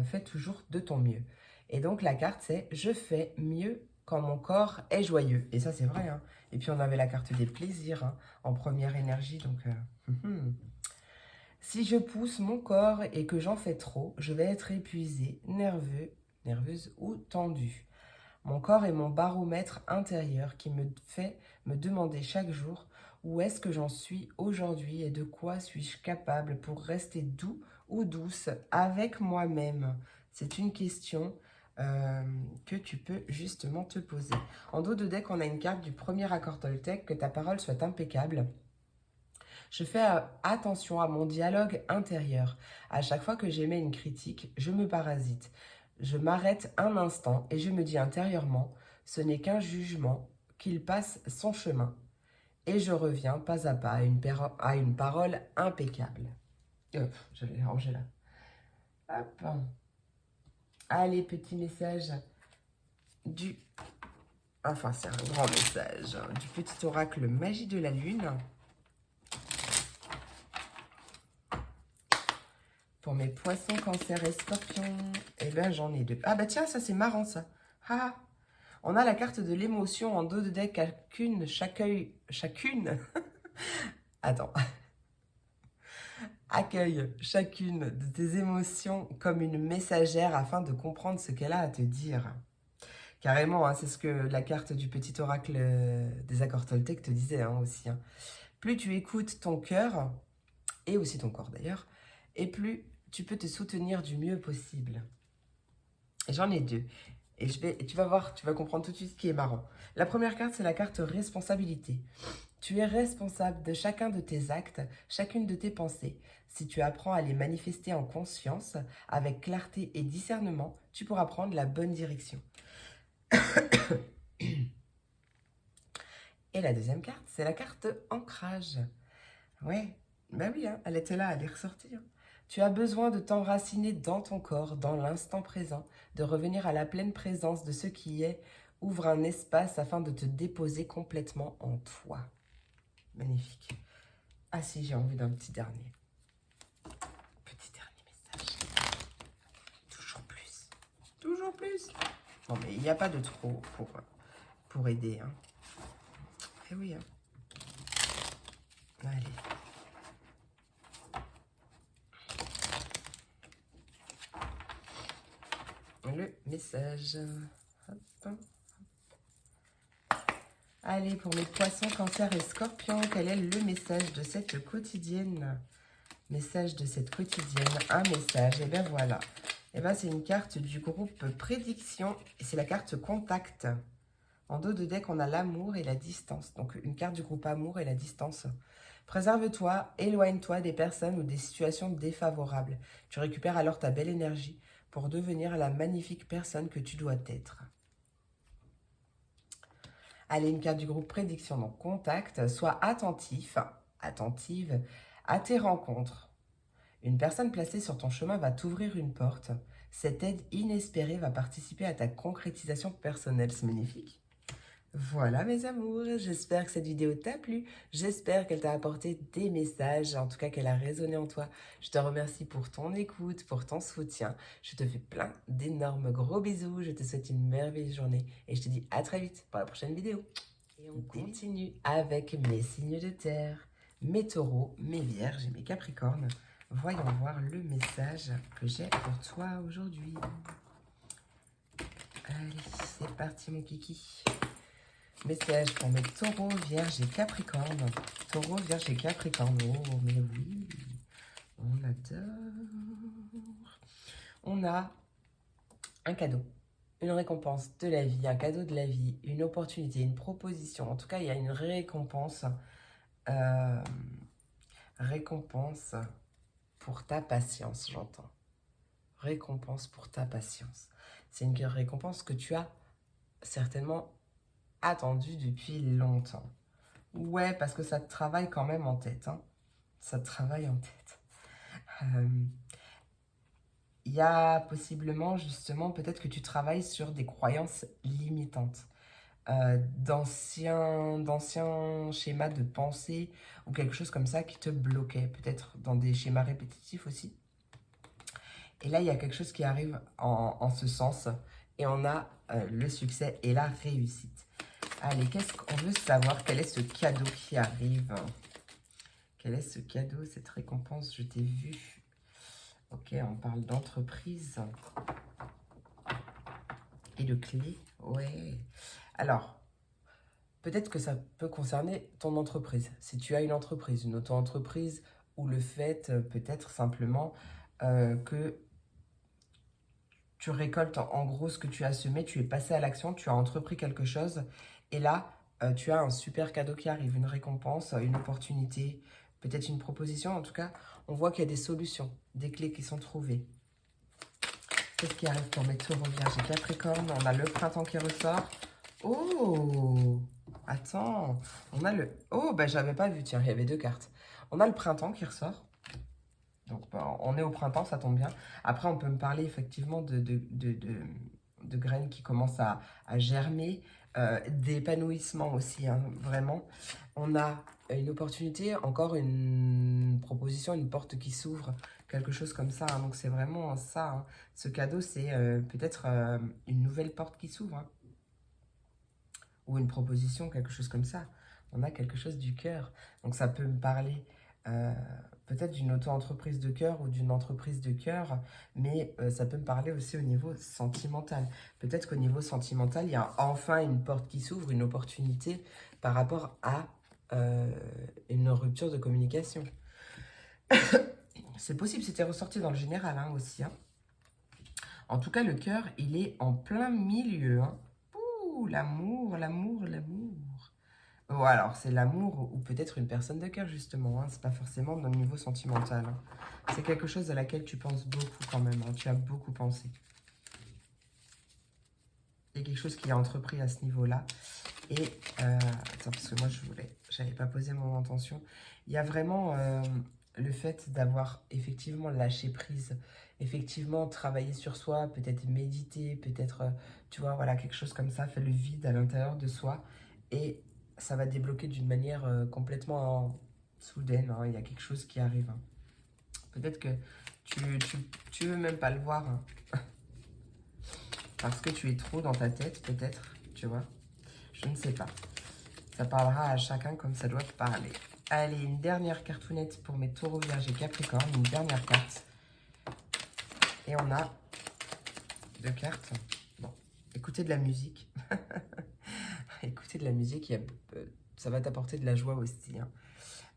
fais toujours de ton mieux. Et donc la carte c'est « Je fais mieux quand mon corps est joyeux ». Et ça c'est vrai, hein. Et puis on avait la carte des plaisirs, hein, en première énergie, donc... Si je pousse mon corps et que j'en fais trop, je vais être épuisée, nerveuse ou tendue. Mon corps est mon baromètre intérieur qui me fait me demander chaque jour où est-ce que j'en suis aujourd'hui et de quoi suis-je capable pour rester doux ou douce avec moi-même. C'est une question que tu peux justement te poser. En dos de deck, on a une carte du premier accord Toltec, que ta parole soit impeccable. Je fais attention à mon dialogue intérieur. À chaque fois que j'émets une critique, je me parasite. Je m'arrête un instant et je me dis intérieurement, ce n'est qu'un jugement, qu'il passe son chemin. Et je reviens pas à pas à une parole impeccable. Je vais ranger là. Hop. Allez, petit message du... Enfin, c'est un grand message du petit oracle Magie de la Lune. Pour mes poissons, cancer et scorpions, eh bien j'en ai deux. Ah bah tiens, ça c'est marrant ça. Ah, on a la carte de l'émotion en dos de deck, chacune. Attends. Accueille chacune de tes émotions comme une messagère afin de comprendre ce qu'elle a à te dire. Carrément, hein, c'est ce que la carte du petit oracle des accords Toltec te disait, hein, aussi, hein. Plus tu écoutes ton cœur, et aussi ton corps d'ailleurs, et plus tu peux te soutenir du mieux possible. Et j'en ai deux. Et tu vas voir, tu vas comprendre tout de suite ce qui est marrant. La première carte, c'est la carte responsabilité. Tu es responsable de chacun de tes actes, chacune de tes pensées. Si tu apprends à les manifester en conscience, avec clarté et discernement, tu pourras prendre la bonne direction. Et la deuxième carte, c'est la carte ancrage. Ouais, bah oui, hein, elle était là, elle est ressortie, hein. Tu as besoin de t'enraciner dans ton corps, dans l'instant présent, de revenir à la pleine présence de ce qui est Ouvre un espace afin de te déposer complètement en toi. Magnifique. Ah si, j'ai envie d'un petit dernier. Petit dernier message. Toujours plus. Toujours plus. Non mais il n'y a pas de trop pour aider. Hein. Eh oui. Hein. Allez. Le message. Hop. Allez, pour mes poissons, cancer et scorpions, quel est le message de cette quotidienne? Message de cette quotidienne, un message, et bien voilà. Et bien c'est une carte du groupe prédiction, et c'est la carte contact. En dos de deck, on a l'amour et la distance. Donc une carte du groupe amour et la distance. Préserve-toi, éloigne-toi des personnes ou des situations défavorables. Tu récupères alors ta belle énergie pour devenir la magnifique personne que tu dois être. Allez, une carte du groupe prédiction, donc contact. Sois attentif, attentive à tes rencontres. Une personne placée sur ton chemin va t'ouvrir une porte. Cette aide inespérée va participer à ta concrétisation personnelle. C'est magnifique. Voilà mes amours, j'espère que cette vidéo t'a plu, j'espère qu'elle t'a apporté des messages, en tout cas qu'elle a résonné en toi. Je te remercie pour ton écoute, pour ton soutien. Je te fais plein d'énormes gros bisous, je te souhaite une merveilleuse journée et je te dis à très vite pour la prochaine vidéo. Et on continue avec mes signes de terre, mes taureaux, mes vierges et mes capricornes. Voyons voir le message que j'ai pour toi aujourd'hui. Allez, c'est parti mon kiki. Message pour mes taureaux, vierges et capricornes. Taureau, vierge et capricorne. Oh, mais oui, on adore. On a un cadeau, une récompense de la vie, un cadeau de la vie, une opportunité, une proposition. En tout cas, il y a une récompense. Récompense pour ta patience, j'entends. Récompense pour ta patience. C'est une récompense que tu as certainement attendue depuis longtemps. Ouais, parce que ça te travaille quand même en tête. Hein. Ça te travaille en tête. Il y a possiblement, justement, peut-être que tu travailles sur des croyances limitantes. D'anciens schémas de pensée ou quelque chose comme ça qui te bloquait. Peut-être dans des schémas répétitifs aussi. Et là, il y a quelque chose qui arrive en ce sens. Et on a le succès et la réussite. Allez, qu'est-ce qu'on veut savoir? Quel est ce cadeau qui arrive? Quel est ce cadeau, cette récompense? Je t'ai vu. Ok, on parle d'entreprise. Et de clé. Ouais. Alors, peut-être que ça peut concerner ton entreprise. Si tu as une entreprise, une auto-entreprise, ou le fait peut-être simplement que tu récoltes en gros ce que tu as semé, tu es passé à l'action, tu as entrepris quelque chose. Et là, tu as un super cadeau qui arrive, une récompense, une opportunité, peut-être une proposition. En tout cas, on voit qu'il y a des solutions, des clés qui sont trouvées. Qu'est-ce qui arrive pour mes taureaux, vierges et capricornes? On a le printemps qui ressort. Oh! Attends, on a le... Oh, ben j'avais pas vu, tiens, il y avait deux cartes. On a le printemps qui ressort. Donc, on est au printemps, ça tombe bien. Après, on peut me parler effectivement de graines qui commencent à germer, d'épanouissement aussi, hein, vraiment. On a une opportunité, encore une proposition, une porte qui s'ouvre, quelque chose comme ça. Hein. Donc, c'est vraiment ça. Hein. Ce cadeau, c'est peut-être une nouvelle porte qui s'ouvre. Hein. Ou une proposition, quelque chose comme ça. On a quelque chose du cœur. Donc, ça peut me parler... peut-être d'une auto-entreprise de cœur ou d'une entreprise de cœur, mais ça peut me parler aussi au niveau sentimental. Peut-être qu'au niveau sentimental, il y a enfin une porte qui s'ouvre, une opportunité par rapport à une rupture de communication. C'est possible, c'était ressorti dans le général hein, aussi. Hein. En tout cas, le cœur, il est en plein milieu. Hein. Ouh, l'amour, l'amour, l'amour. Oh, alors, c'est l'amour ou peut-être une personne de cœur, justement. Hein. C'est pas forcément dans le niveau sentimental. Hein. C'est quelque chose à laquelle tu penses beaucoup quand même. Hein. Tu as beaucoup pensé. Il y a quelque chose qui est entrepris à ce niveau-là. Et, attends, parce que moi, j'avais pas posé mon intention. Il y a vraiment le fait d'avoir effectivement lâché prise, effectivement travailler sur soi, peut-être méditer, peut-être, tu vois, voilà, quelque chose comme ça, fait le vide à l'intérieur de soi. Et ça va débloquer d'une manière complètement soudaine, hein. Il y a quelque chose qui arrive, hein. Peut-être que tu veux même pas le voir, hein, parce que tu es trop dans ta tête, peut-être, tu vois. Je ne sais pas. Ça parlera à chacun comme ça doit parler. Allez, une dernière cartounette pour mes taureaux, vierges et capricornes. Une dernière carte. Et on a 2 cartes. Bon, écoutez de la musique. Écoutez de la musique, ça va t'apporter de la joie aussi, hein.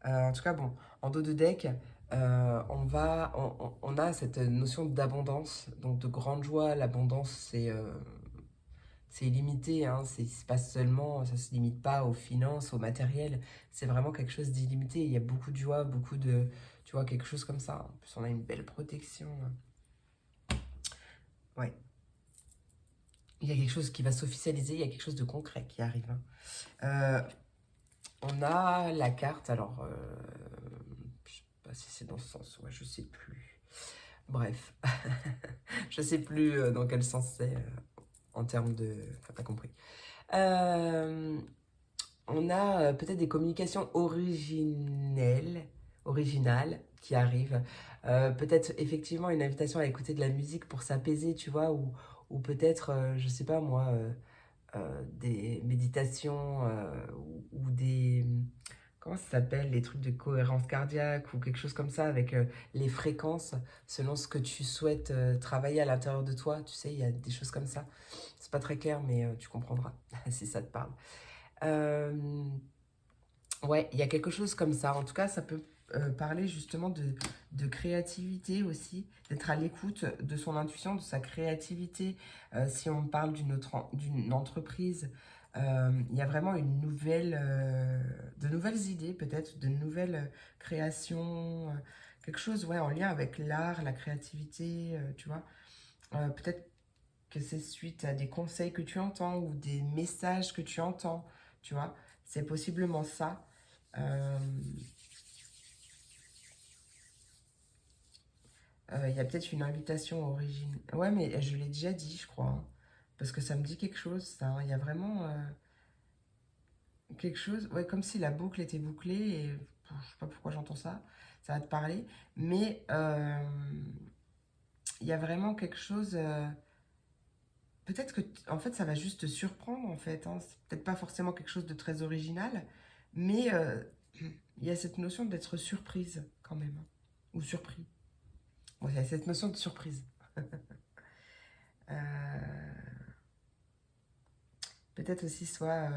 En tout cas, bon, en dos de deck, on a cette notion d'abondance, donc de grande joie. L'abondance, c'est illimité, hein. C'est pas seulement, ça se limite pas aux finances, au matériel. C'est vraiment quelque chose d'illimité. Il y a beaucoup de joie, beaucoup de, tu vois, quelque chose comme ça. En plus, on a une belle protection. Ouais. Il y a quelque chose qui va s'officialiser, il y a quelque chose de concret qui arrive, hein. On a la carte, alors, je sais pas si c'est dans ce sens, ouais, je sais plus. Bref, je sais plus dans quel sens c'est en termes de... Enfin, t'as compris. On a peut-être des communications originales qui arrivent. Peut-être effectivement une invitation à écouter de la musique pour s'apaiser, tu vois, ou peut-être, je sais pas moi, des méditations ou des... Comment ça s'appelle? Les trucs de cohérence cardiaque ou quelque chose comme ça avec les fréquences selon ce que tu souhaites travailler à l'intérieur de toi. Tu sais, il y a des choses comme ça. C'est pas très clair, mais tu comprendras si ça te parle. Ouais, il y a quelque chose comme ça. En tout cas, ça peut parler justement de créativité aussi, d'être à l'écoute de son intuition, de sa créativité. Si on parle d'une entreprise, il y a vraiment de nouvelles idées peut-être, de nouvelles créations, quelque chose ouais, en lien avec l'art, la créativité, tu vois. Peut-être que c'est suite à des conseils que tu entends ou des messages que tu entends, tu vois. C'est possiblement ça. Il y a peut-être une invitation origine. Ouais, mais je l'ai déjà dit, je crois, hein, parce que ça me dit quelque chose, ça, hein. Il y a vraiment quelque chose, ouais, comme si la boucle était bouclée, et je sais pas pourquoi j'entends ça, ça va te parler, mais il y a vraiment quelque chose, peut-être que, en fait, ça va juste te surprendre, en fait, hein. C'est peut-être pas forcément quelque chose de très original, mais il y a cette notion d'être surprise, quand même, hein, ou surpris. Ouais, il y a cette notion de surprise. Peut-être aussi soit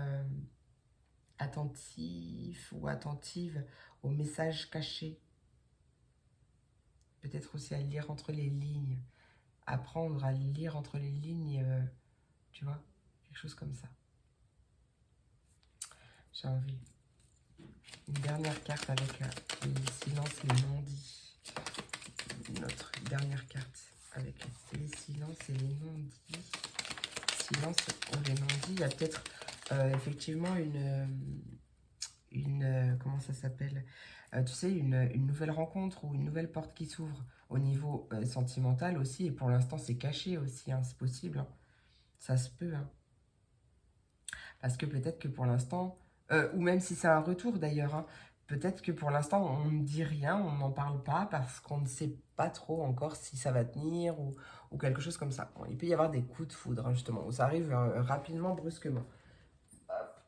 attentif ou attentive aux messages cachés. Peut-être aussi à lire entre les lignes. Apprendre à lire entre les lignes, tu vois, quelque chose comme ça. J'ai envie. Une dernière carte avec les silences et les non-dits. Notre dernière carte avec les silences et les non-dits. Silence ou les non-dits. Il y a peut-être effectivement comment ça s'appelle, tu sais, une nouvelle rencontre ou une nouvelle porte qui s'ouvre au niveau sentimental aussi. Et pour l'instant, c'est caché aussi, hein, c'est possible, hein. Ça se peut, hein. Parce que peut-être que pour l'instant, ou même si c'est un retour d'ailleurs, hein, peut-être que pour l'instant, on ne dit rien, on n'en parle pas parce qu'on ne sait pas trop encore si ça va tenir ou quelque chose comme ça. Bon, il peut y avoir des coups de foudre, hein, justement, où ça arrive rapidement, brusquement. Hop.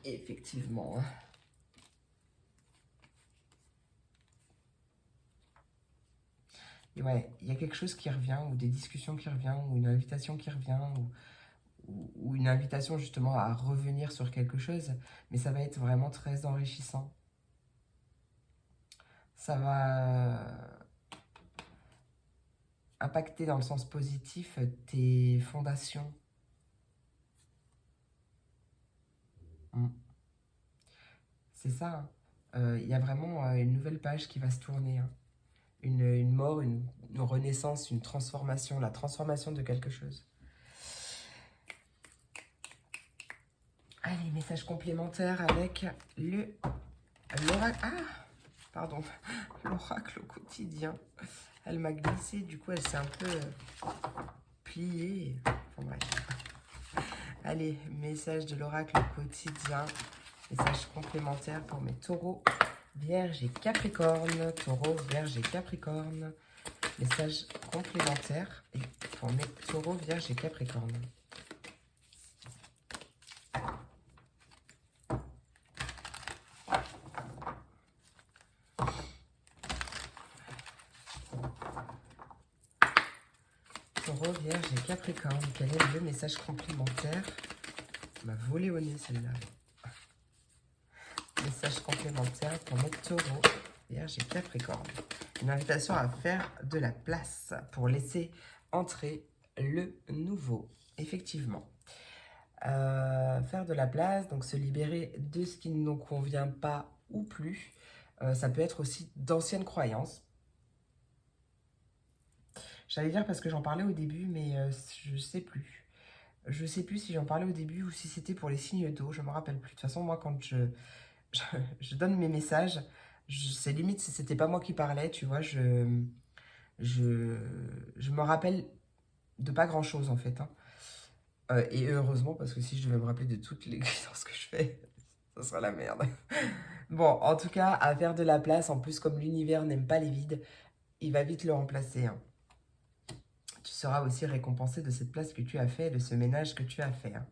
Effectivement, hein. Et ouais, il y a quelque chose qui revient, ou des discussions qui reviennent, ou une invitation qui revient, ou une invitation justement à revenir sur quelque chose, mais ça va être vraiment très enrichissant. Ça va impacter dans le sens positif tes fondations. C'est ça, hein. Il y a vraiment une nouvelle page qui va se tourner, hein. Une mort, une renaissance, une transformation, la transformation de quelque chose. Allez, message complémentaire avec l'oracle. Ah, pardon, l'oracle au quotidien. Elle m'a glissé, du coup elle s'est un peu pliée. Enfin bref. Allez, message de l'oracle au quotidien. Message complémentaire pour mes taureaux, vierge et capricorne. Taureau, vierge et capricorne. Message complémentaire pour mes taureaux, vierge et capricorne. Taureau, vierge et capricorne. Quel est le message complémentaire? Elle m'a volé au nez celle-là. Message complémentaire pour mes taureaux, vierge et capricorne. Une invitation à faire de la place pour laisser entrer le nouveau. Effectivement. Faire de la place, donc se libérer de ce qui ne nous convient pas ou plus. Ça peut être aussi d'anciennes croyances. J'allais dire parce que j'en parlais au début, mais je sais plus. Je sais plus si j'en parlais au début ou si c'était pour les signes d'eau, je me rappelle plus. De toute façon, moi, quand je donne mes messages, c'est limite si c'était pas moi qui parlais, tu vois, je me rappelle de pas grand-chose, en fait. Hein. Et heureusement, parce que si je devais me rappeler de toutes les guidances que je fais, ça serait la merde. Bon, en tout cas, à faire de la place, en plus, comme l'univers n'aime pas les vides, il va vite le remplacer. Hein. Tu seras aussi récompensé de cette place que tu as fait, de ce ménage que tu as fait. Hein.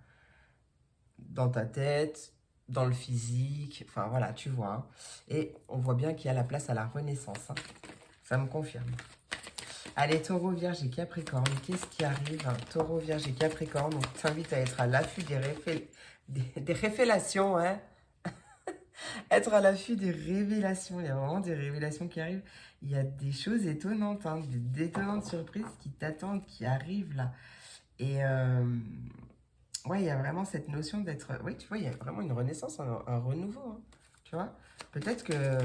Dans ta tête, dans le physique, enfin voilà, tu vois. Hein. Et on voit bien qu'il y a la place à la renaissance. Hein. Ça me confirme. Allez, taureau, vierge et capricorne, qu'est-ce qui arrive? Taureau, vierge et capricorne, on t'invite à être à l'affût des révélations, hein. Être à l'affût des révélations, il y a vraiment des révélations qui arrivent. Il y a des choses étonnantes, hein, des étonnantes surprises qui t'attendent, qui arrivent là. Et ouais, il y a vraiment cette notion d'être... Oui, tu vois, il y a vraiment une renaissance, un renouveau, hein, tu vois. Peut-être que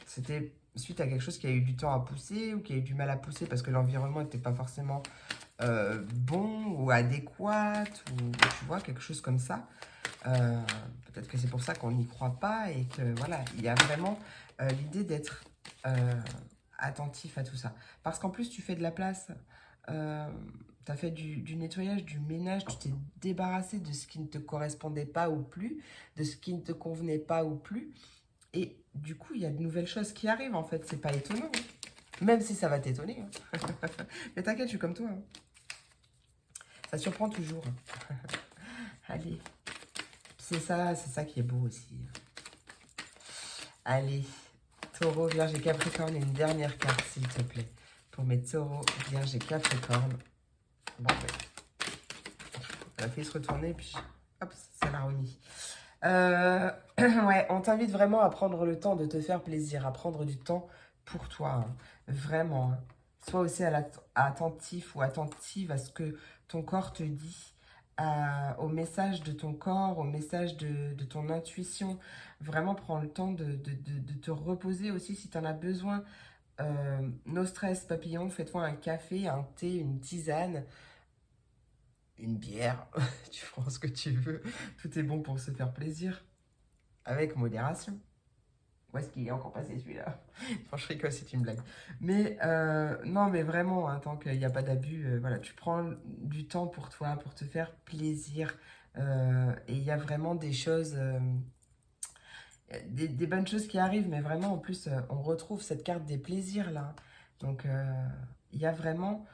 c'était suite à quelque chose qui a eu du temps à pousser ou qui a eu du mal à pousser parce que l'environnement n'était pas forcément bon ou adéquat ou tu vois, quelque chose comme ça. Peut-être que c'est pour ça qu'on n'y croit pas et que voilà, il y a vraiment l'idée d'être attentif à tout ça. Parce qu'en plus, tu fais de la place, tu as fait du nettoyage, du ménage, tu t'es débarrassé de ce qui ne te correspondait pas ou plus, de ce qui ne te convenait pas ou plus. Et du coup, il y a de nouvelles choses qui arrivent en fait, c'est pas étonnant. Hein. Même si ça va t'étonner. Hein. Mais t'inquiète, je suis comme toi. Hein. Ça surprend toujours. Hein. Allez. C'est ça qui est beau aussi. Allez, taureau, vierge et capricorne, une dernière carte, s'il te plaît. Pour mes taureaux, vierge et capricorne. Bon, ouais. Elle a fait se retourner, puis hop, ça l'a remis. Ouais, on t'invite vraiment à prendre le temps de te faire plaisir, à prendre du temps pour toi. Hein. Vraiment. Hein. Sois aussi attentif ou attentive à ce que ton corps te dit. Au message de ton corps, au message de ton intuition. Vraiment, prends le temps de te reposer aussi si tu en as besoin. No stress, papillon, fais-toi un café, un thé, une tisane, une bière. Tu prends ce que tu veux. Tout est bon pour se faire plaisir. Avec modération. Où est-ce qu'il est encore passé celui-là? Enfin, je rigole, c'est une blague. Mais non, mais vraiment, hein, tant qu'il n'y a pas d'abus, voilà, tu prends du temps pour toi, pour te faire plaisir. Et il y a vraiment des choses, des bonnes choses qui arrivent, mais vraiment, en plus, on retrouve cette carte des plaisirs là. Donc, il y a vraiment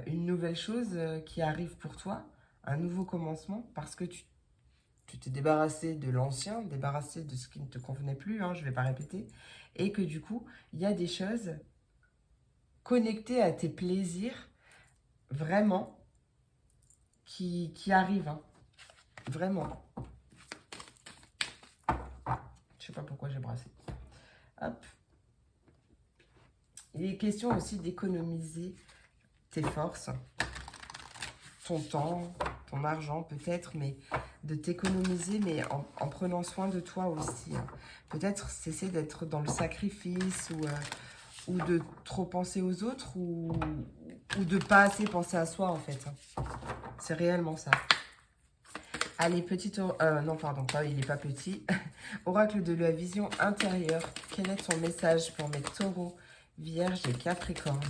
une nouvelle chose qui arrive pour toi, un nouveau commencement, parce que tu t'es débarrassé de l'ancien, débarrassé de ce qui ne te convenait plus, hein, je ne vais pas répéter, et que du coup, il y a des choses connectées à tes plaisirs, vraiment, qui arrivent, hein, vraiment. Je sais pas pourquoi j'ai brassé. Hop. Il est question aussi d'économiser tes forces, ton temps, ton argent peut-être, mais de t'économiser, mais en prenant soin de toi aussi. Hein. Peut-être cesser d'être dans le sacrifice ou de trop penser aux autres ou de pas assez penser à soi en fait. Hein. C'est réellement ça. Allez, non, pardon, il n'est pas petit. Oracle de la vision intérieure. Quel est ton message pour mes taureaux, vierges et capricornes?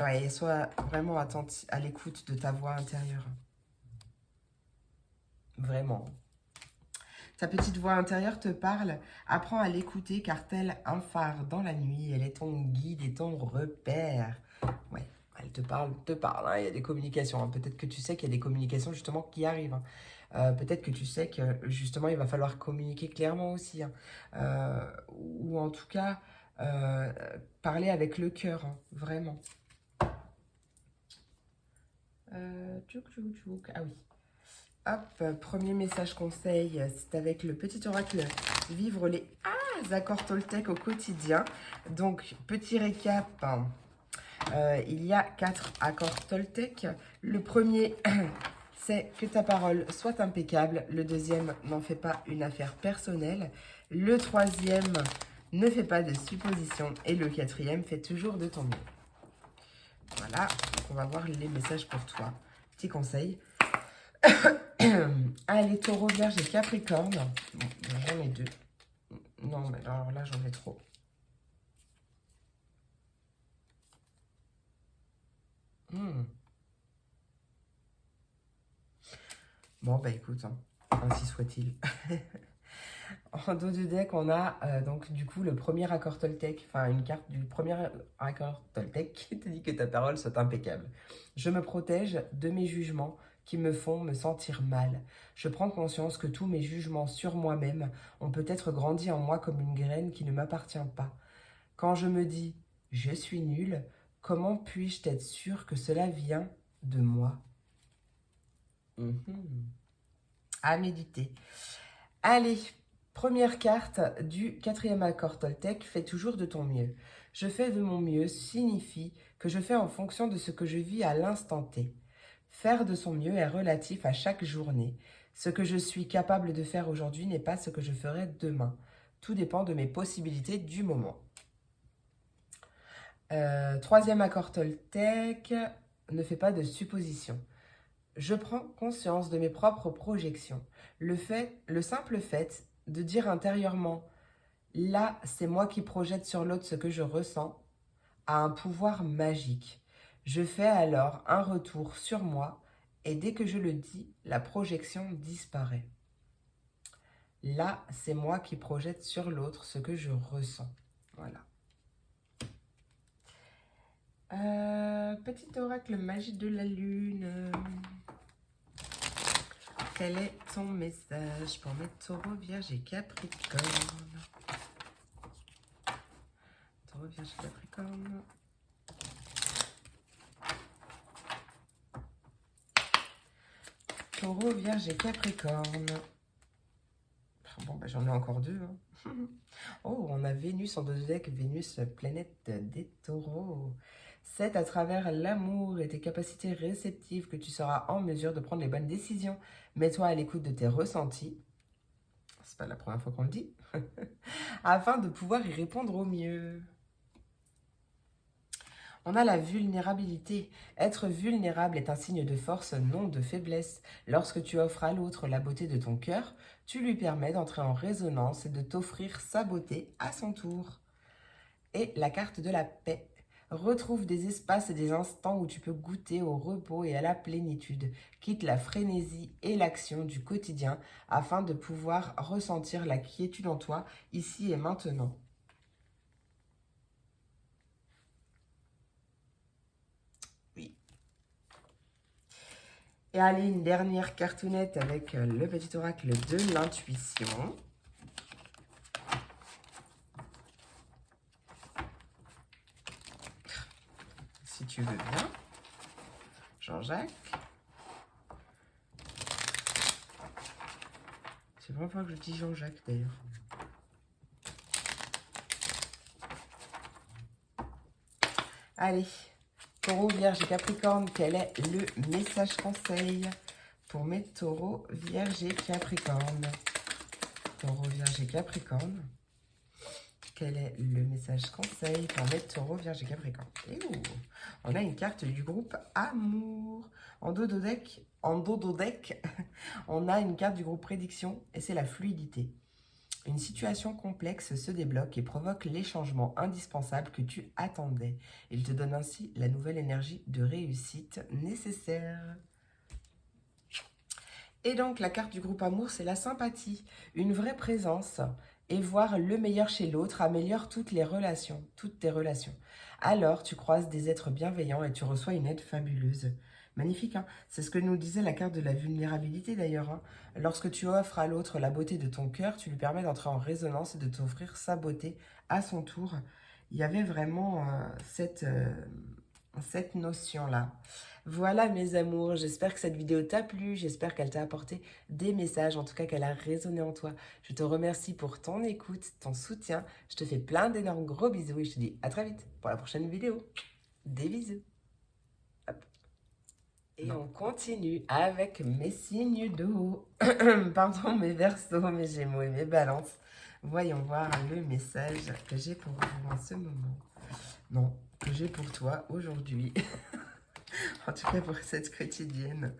Ouais, sois vraiment attentif à l'écoute de ta voix intérieure. Vraiment. Ta petite voix intérieure te parle. Apprends à l'écouter car tel un phare dans la nuit, elle est ton guide et ton repère. Ouais, elle te parle, hein. Il y a des communications, hein. Peut-être que tu sais qu'il y a des communications justement qui arrivent, hein. Peut-être que tu sais que justement il va falloir communiquer clairement aussi, hein. Ou en tout cas parler avec le cœur, hein, vraiment. Ah oui. Hop, premier message conseil, c'est avec le petit oracle vivre les accords Toltec au quotidien. Donc, petit récap, hein. Il y a 4 accords Toltec. Le premier, c'est que ta parole soit impeccable. Le deuxième, n'en fais pas une affaire personnelle. Le troisième, ne fais pas de suppositions. Et le quatrième, fais toujours de ton mieux. Voilà, on va voir les messages pour toi. Petit conseil. Allez, taureau, vierge et capricorne. Bon, j'en ai 2. Non, mais alors là, j'en ai trop. Bon, bah écoute, hein, ainsi soit-il. En dos de deck, on a donc du coup le premier accord Toltec, enfin une carte du premier accord Toltec qui te dit que ta parole soit impeccable. Je me protège de mes jugements qui me font me sentir mal. Je prends conscience que tous mes jugements sur moi-même ont peut-être grandi en moi comme une graine qui ne m'appartient pas. Quand je me dis « je suis nul », comment puis-je être sûr que cela vient de moi? À méditer. Allez, première carte du quatrième accord Toltec, fais toujours de ton mieux. Je fais de mon mieux signifie que je fais en fonction de ce que je vis à l'instant T. Faire de son mieux est relatif à chaque journée. Ce que je suis capable de faire aujourd'hui n'est pas ce que je ferai demain. Tout dépend de mes possibilités du moment. Troisième accord Toltec, ne fais pas de suppositions. Je prends conscience de mes propres projections. Le simple fait de dire intérieurement « là, c'est moi qui projette sur l'autre ce que je ressens » a un pouvoir magique. Je fais alors un retour sur moi et dès que je le dis, la projection disparaît. Là, c'est moi qui projette sur l'autre ce que je ressens. Voilà. Petit oracle magique de la lune. Quel est ton message pour mes taureaux, vierges et capricornes? Taureau, vierge et capricorne. Taureau, vierge et capricorne. Bon, bah, j'en ai encore 2. Hein. Oh, on a Vénus en dos de deck, Vénus, planète des taureaux. C'est à travers l'amour et tes capacités réceptives que tu seras en mesure de prendre les bonnes décisions. Mets-toi à l'écoute de tes ressentis. C'est pas la première fois qu'on le dit. Afin de pouvoir y répondre au mieux. On a la vulnérabilité. Être vulnérable est un signe de force, non de faiblesse. Lorsque tu offres à l'autre la beauté de ton cœur, tu lui permets d'entrer en résonance et de t'offrir sa beauté à son tour. Et la carte de la paix. Retrouve des espaces et des instants où tu peux goûter au repos et à la plénitude. Quitte la frénésie et l'action du quotidien afin de pouvoir ressentir la quiétude en toi, ici et maintenant. Oui. Et allez, une dernière cartoonette avec le petit oracle de l'intuition. Si tu veux bien. Jean-Jacques. C'est la première fois que je dis Jean-Jacques d'ailleurs. Allez, taureau, vierge et capricorne, quel est le message conseil pour mes taureaux, vierge et capricorne? Taureau, vierge et capricorne. Quel est le message conseil pour mes taureaux, vierge et capricorne? Et on a une carte du groupe Amour. En dos de deck, en dodo deck, on a une carte du groupe prédiction et c'est la fluidité. Une situation complexe se débloque et provoque les changements indispensables que tu attendais. Il te donne ainsi la nouvelle énergie de réussite nécessaire. Et donc, la carte du groupe amour, c'est la sympathie. Une vraie présence et voir le meilleur chez l'autre améliore toutes tes relations. Alors, tu croises des êtres bienveillants et tu reçois une aide fabuleuse. Magnifique, hein? C'est ce que nous disait la carte de la vulnérabilité d'ailleurs, hein. Lorsque tu offres à l'autre la beauté de ton cœur, tu lui permets d'entrer en résonance et de t'offrir sa beauté à son tour. Il y avait vraiment cette notion-là. Voilà mes amours, j'espère que cette vidéo t'a plu, j'espère qu'elle t'a apporté des messages, en tout cas qu'elle a résonné en toi. Je te remercie pour ton écoute, ton soutien, je te fais plein d'énormes gros bisous et je te dis à très vite pour la prochaine vidéo. Des bisous. Hop. Et on continue avec mes signes d'eau, pardon, mes Verseaux, mes Gémeaux et mes Balances. Voyons voir le message que j'ai pour vous en ce moment. Non, que j'ai pour toi aujourd'hui. En tout cas pour cette quotidienne.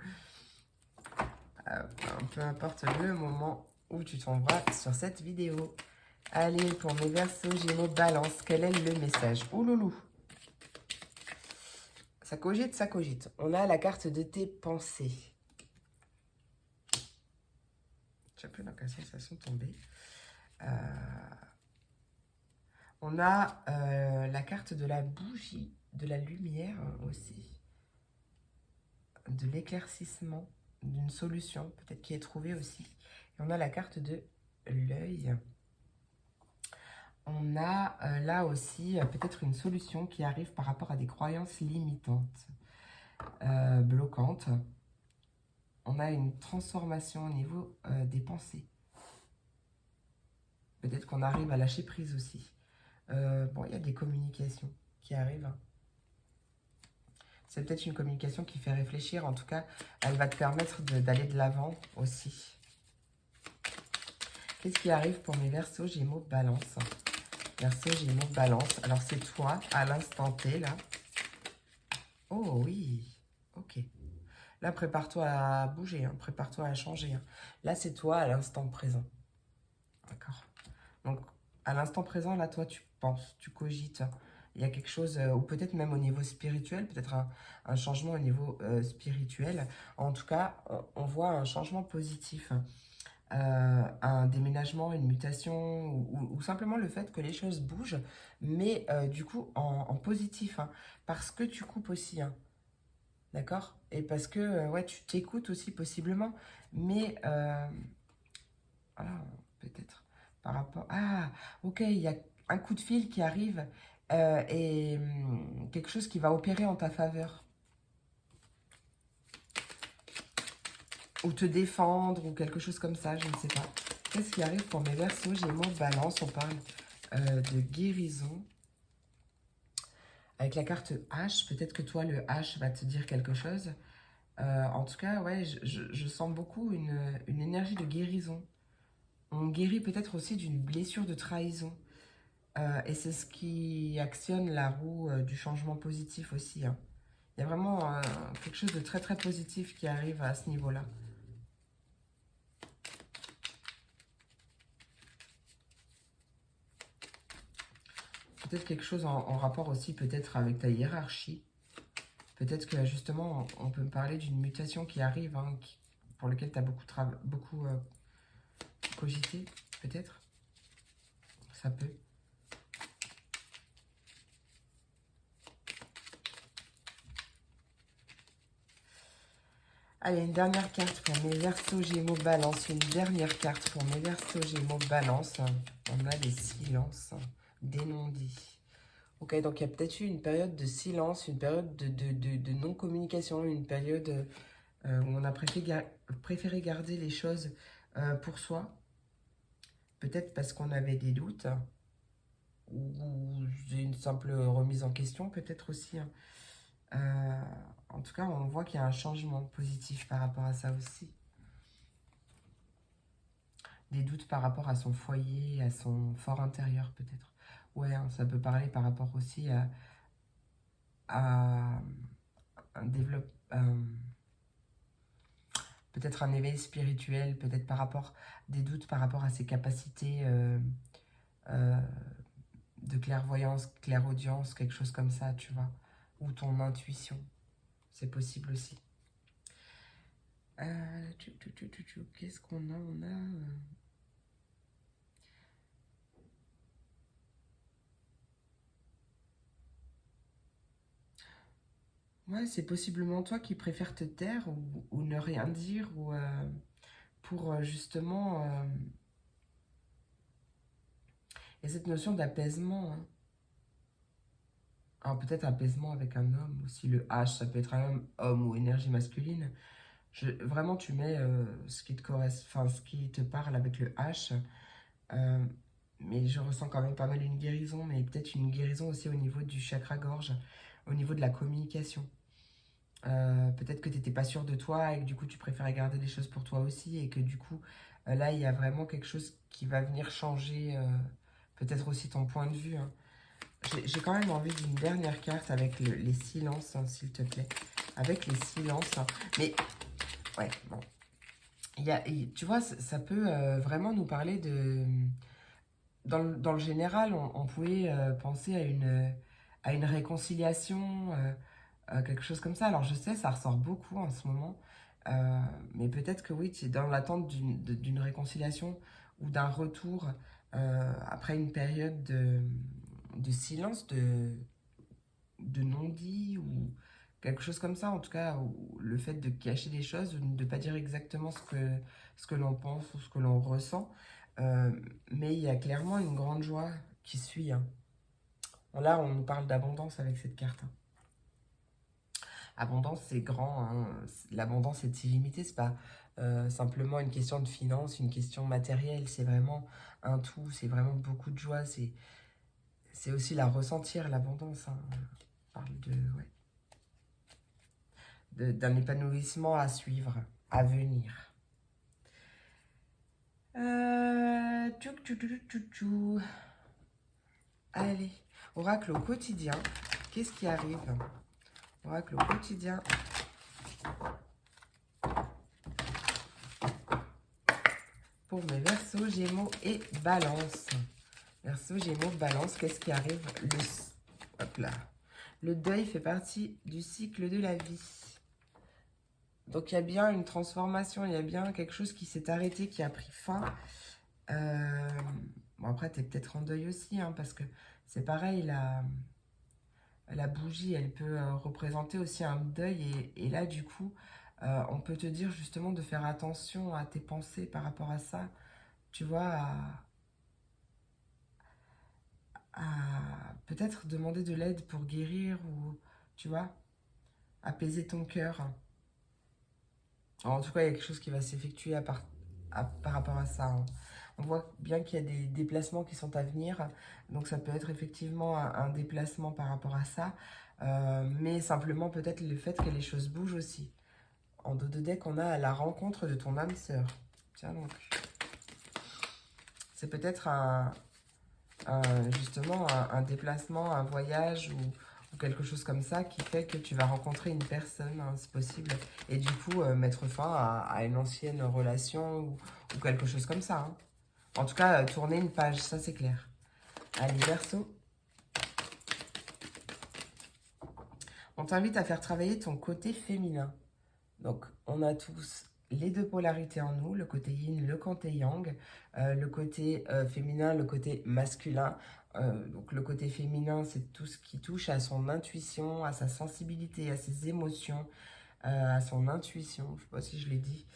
Peu importe le moment où tu tomberas sur cette vidéo. Allez, pour mes Verseaux, Gémeaux, Balance, quel est le message? Ouloulou. Ça cogite, ça cogite. On a la carte de tes pensées. J'ai un peu dans quelle sensation tomber. On a la carte de la bougie, de la lumière aussi. De l'éclaircissement, d'une solution, peut-être qui est trouvée aussi. Et on a la carte de l'œil. On a là aussi peut-être une solution qui arrive par rapport à des croyances limitantes, bloquantes. On a une transformation au niveau des pensées. Peut-être qu'on arrive à lâcher prise aussi. Bon, il y a des communications qui arrivent. C'est peut-être une communication qui fait réfléchir. En tout cas, elle va te permettre d'aller de l'avant aussi. Qu'est-ce qui arrive pour mes Verseaux, Gémeaux, Balance? Verseau, Gémeaux, Balance. Alors, c'est toi, à l'instant T, là. Oh, oui. Ok. Là, prépare-toi à bouger, hein. Prépare-toi à changer, hein. Là, c'est toi, à l'instant présent. D'accord. Donc, à l'instant présent, là, toi, tu penses, tu cogites. Il y a quelque chose, ou peut-être même au niveau spirituel, peut-être un changement au niveau spirituel. En tout cas, on voit un changement positif. Un déménagement, une mutation, ou simplement le fait que les choses bougent, mais du coup en positif, hein, parce que tu coupes aussi, hein, d'accord? Et parce que ouais, tu t'écoutes aussi possiblement, mais voilà, peut-être par rapport... Ah, ok, il y a un coup de fil qui arrive et quelque chose qui va opérer en ta faveur. Ou te défendre, ou quelque chose comme ça, je ne sais pas. Qu'est-ce qui arrive pour mes Verseaux, Gémeaux, Balance? On parle de guérison. Avec la carte H, peut-être que toi, le H va te dire quelque chose. En tout cas, ouais, je sens beaucoup une énergie de guérison. On guérit peut-être aussi d'une blessure de trahison. Et c'est ce qui actionne la roue du changement positif aussi, hein. Il y a vraiment quelque chose de très très positif qui arrive à ce niveau-là. Peut-être quelque chose en rapport aussi peut-être avec ta hiérarchie. Peut-être que justement, on peut me parler d'une mutation qui arrive, hein, pour laquelle tu as beaucoup cogité, peut-être. Ça peut. Allez, une dernière carte pour mes Verseaux, Gémeaux, Balance. Une dernière carte pour mes Verseaux, Gémeaux, Balance. On a des silences, des non-dits. Ok, donc il y a peut-être eu une période de silence, une période de non-communication, une période où on a préféré garder les choses pour soi. Peut-être parce qu'on avait des doutes, ou une simple remise en question, peut-être aussi, hein. En tout cas, on voit qu'il y a un changement positif par rapport à ça aussi. Des doutes par rapport à son foyer, à son fort intérieur, peut-être. Ouais, hein, ça peut parler par rapport aussi à un développement, peut-être un éveil spirituel, peut-être par rapport des doutes par rapport à ses capacités euh, de clairvoyance, clairaudience, quelque chose comme ça, tu vois. Ou ton intuition, c'est possible aussi. Qu'est-ce qu'on a? On a... Ouais, c'est possiblement toi qui préfères te taire ou ne rien dire ou pour justement... il y a cette notion d'apaisement. Hein. Alors peut-être apaisement avec un homme aussi. Le H, ça peut être un homme ou énergie masculine. Vraiment, tu mets ce qui te correspond, enfin ce qui te parle avec le H. Euh, mais je ressens quand même pas mal une guérison, mais peut-être une guérison aussi au niveau du chakra-gorge, au niveau de la communication. Peut-être que tu n'étais pas sûr de toi et que du coup tu préférais garder les choses pour toi aussi et que du coup là il y a vraiment quelque chose qui va venir changer peut-être aussi ton point de vue. Hein. J'ai quand même envie d'une dernière carte avec les silences, hein, s'il te plaît. Avec les silences. Hein. Mais ouais, bon. Tu vois, ça peut vraiment nous parler de... Dans le général, on pouvait penser à une réconciliation, quelque chose comme ça. Alors je sais, ça ressort beaucoup en ce moment, mais peut-être que oui, tu es dans l'attente d'une réconciliation ou d'un retour après une période de silence, de non-dit ou quelque chose comme ça. En tout cas, ou le fait de cacher des choses ou de ne pas dire exactement ce que l'on pense ou ce que l'on ressent. Mais il y a clairement une grande joie qui suit. Hein. Là, on nous parle d'abondance avec cette carte. Hein. Abondance, c'est grand. Hein. L'abondance est illimitée. C'est pas simplement une question de finance, une question matérielle. C'est vraiment un tout. C'est vraiment beaucoup de joie. C'est aussi la ressentir, l'abondance. Hein. On parle d'un épanouissement à suivre, à venir. Allez, oracle au quotidien. Qu'est-ce qui arrive? Oracle au quotidien. Pour mes Verseaux, Gémeaux et Balance. Verseaux, Gémeaux, Balance, qu'est-ce qui arrive? Hop là. Le deuil fait partie du cycle de la vie. Donc il y a bien une transformation, il y a bien quelque chose qui s'est arrêté, qui a pris fin. Bon après, tu es peut-être en deuil aussi, hein, parce que c'est pareil, la bougie, elle peut représenter aussi un deuil. Et là, du coup, on peut te dire justement de faire attention à tes pensées par rapport à ça. Tu vois, à peut-être demander de l'aide pour guérir ou, tu vois, apaiser ton cœur. En tout cas, il y a quelque chose qui va s'effectuer par rapport à ça. Hein. On voit bien qu'il y a des déplacements qui sont à venir. Donc ça peut être effectivement un déplacement par rapport à ça. Mais simplement peut-être le fait que les choses bougent aussi. En dos de deck, on a la rencontre de ton âme sœur. Tiens donc. C'est peut-être justement un déplacement, un voyage ou quelque chose comme ça qui fait que tu vas rencontrer une personne, hein, c'est possible. Et du coup, mettre fin à une ancienne relation ou quelque chose comme ça. Hein. En tout cas, tourner une page, ça c'est clair. Allez, Verseau. On t'invite à faire travailler ton côté féminin. Donc, on a tous les deux polarités en nous, le côté yin, le côté yang, le côté féminin, le côté masculin. Donc, le côté féminin, c'est tout ce qui touche à son intuition, à sa sensibilité, à ses émotions, à son intuition. Je ne sais pas si je l'ai dit.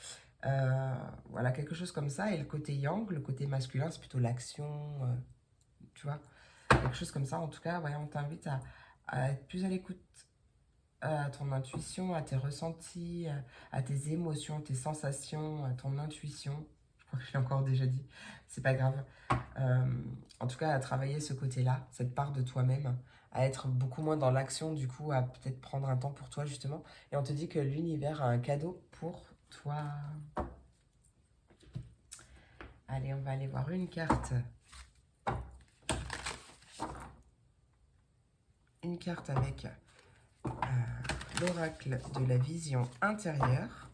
Voilà, quelque chose comme ça. Et le côté yang, le côté masculin, c'est plutôt l'action, tu vois. Quelque chose comme ça. En tout cas, ouais, on t'invite à être plus à l'écoute à ton intuition, à tes ressentis, à tes émotions, tes sensations, à ton intuition. Je crois que je l'ai encore déjà dit, c'est pas grave. En tout cas, à travailler ce côté-là, cette part de toi-même, à être beaucoup moins dans l'action, du coup, à peut-être prendre un temps pour toi, justement. Et on te dit que l'univers a un cadeau pour toi. Allez, on va aller voir une carte. Une carte avec l'oracle de la vision intérieure.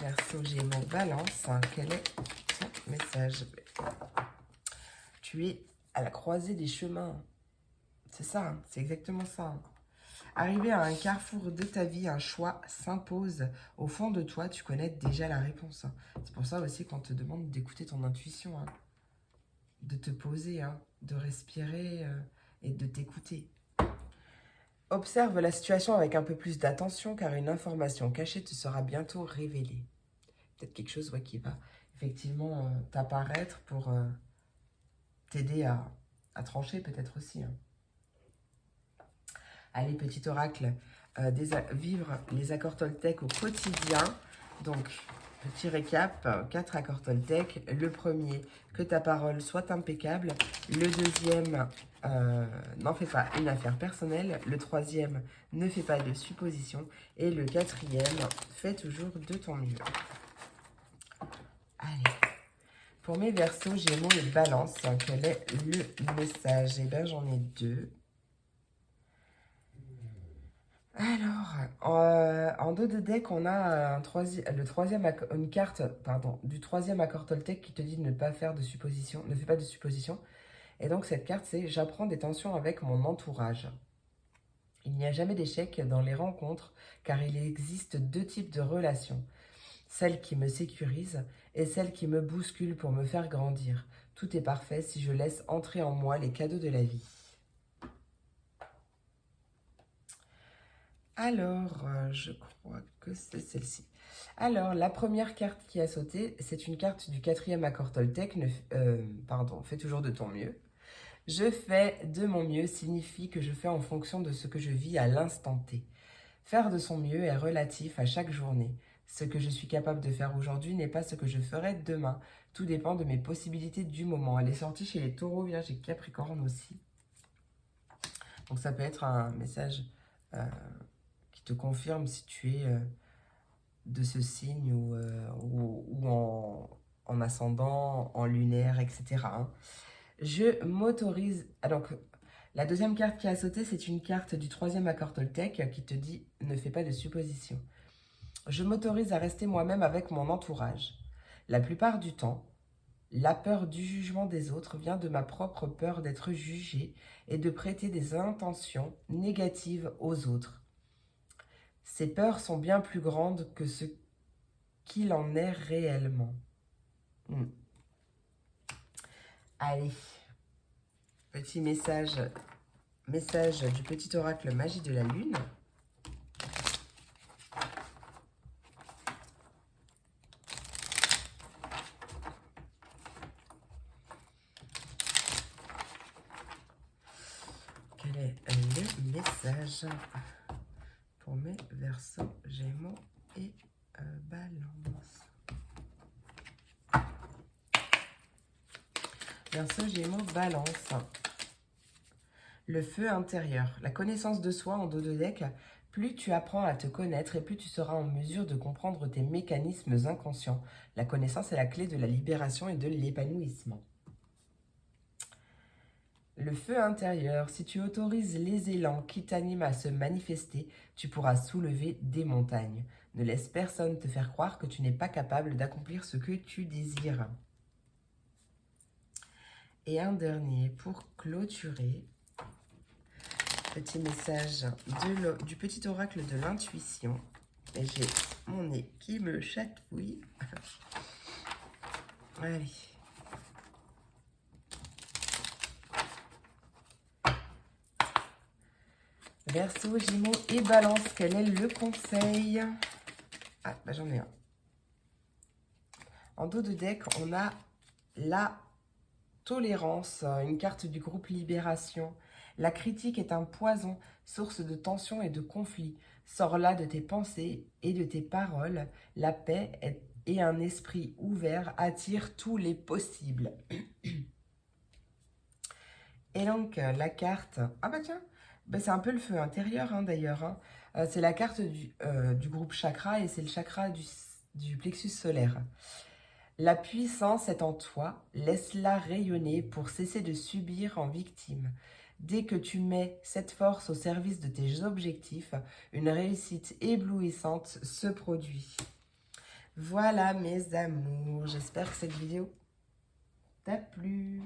Verseau, Gémeaux, Balance, quel est ton message? Tu es à la croisée des chemins. C'est ça, hein, c'est exactement ça. Hein. Arrivé à un carrefour de ta vie, un choix s'impose. Au fond de toi, tu connais déjà la réponse. Hein. C'est pour ça aussi qu'on te demande d'écouter ton intuition, hein, de te poser, hein, de respirer et de t'écouter. Observe la situation avec un peu plus d'attention car une information cachée te sera bientôt révélée. Peut-être quelque chose qui va effectivement t'apparaître pour t'aider à trancher peut-être aussi. Hein. Allez, petit oracle, vivre les accords Toltec au quotidien. Donc, petit récap, 4 accords Toltec. Le premier, que ta parole soit impeccable. Le deuxième, n'en fais pas une affaire personnelle. Le troisième, ne fais pas de suppositions. Et le quatrième, fais toujours de ton mieux. Allez. Pour mes Verseaux, Gémeaux et Balance, quel est le message? Eh bien, j'en ai deux. Alors, en dos de deck, on a une carte du troisième accord Toltec qui te dit de ne pas faire de suppositions, ne fais pas de suppositions. Et donc cette carte, c'est « J'apprends des tensions avec mon entourage ». Il n'y a jamais d'échec dans les rencontres, car il existe deux types de relations. Celle qui me sécurise et celle qui me bouscule pour me faire grandir. Tout est parfait si je laisse entrer en moi les cadeaux de la vie. Alors, je crois que c'est celle-ci. Alors, la première carte qui a sauté, c'est une carte du quatrième accord Toltec. Fais toujours de ton mieux. Je fais de mon mieux signifie que je fais en fonction de ce que je vis à l'instant T. Faire de son mieux est relatif à chaque journée. Ce que je suis capable de faire aujourd'hui n'est pas ce que je ferai demain. Tout dépend de mes possibilités du moment. Elle est sortie chez les Taureaux, Vierges et Capricorne aussi. Donc ça peut être un message qui te confirme si tu es de ce signe ou en ascendant, en lunaire, etc. Hein. Je m'autorise... Donc, la deuxième carte qui a sauté, c'est une carte du troisième accord Toltec qui te dit « Ne fais pas de suppositions ». Je m'autorise à rester moi-même avec mon entourage. La plupart du temps, la peur du jugement des autres vient de ma propre peur d'être jugée et de prêter des intentions négatives aux autres. Ces peurs sont bien plus grandes que ce qu'il en est réellement. Allez, petit message du petit oracle Magie de la Lune. Quel est le message pour mes Verseaux, Gémeaux et Balance? Verseau, Gémeaux, Balance. Le feu intérieur. La connaissance de soi en dos de deck. Plus tu apprends à te connaître et plus tu seras en mesure de comprendre tes mécanismes inconscients. La connaissance est la clé de la libération et de l'épanouissement. Le feu intérieur. Si tu autorises les élans qui t'animent à se manifester, tu pourras soulever des montagnes. Ne laisse personne te faire croire que tu n'es pas capable d'accomplir ce que tu désires. Et un dernier pour clôturer. Petit message du petit oracle de l'intuition. Et j'ai mon nez qui me chatouille. Allez. Verseau, Gémeaux et Balance, quel est le conseil? Ah, bah j'en ai un. En dos de deck, on a la tolérance, une carte du groupe Libération. La critique est un poison, source de tension et de conflit. Sors-la de tes pensées et de tes paroles. La paix et un esprit ouvert attirent tous les possibles. Et donc, la carte... Ah bah tiens, bah c'est un peu le feu intérieur hein, d'ailleurs. Hein. C'est la carte du groupe chakra et c'est le chakra du plexus solaire. La puissance est en toi, laisse-la rayonner pour cesser de subir en victime. Dès que tu mets cette force au service de tes objectifs, une réussite éblouissante se produit. Voilà mes amours, j'espère que cette vidéo t'a plu.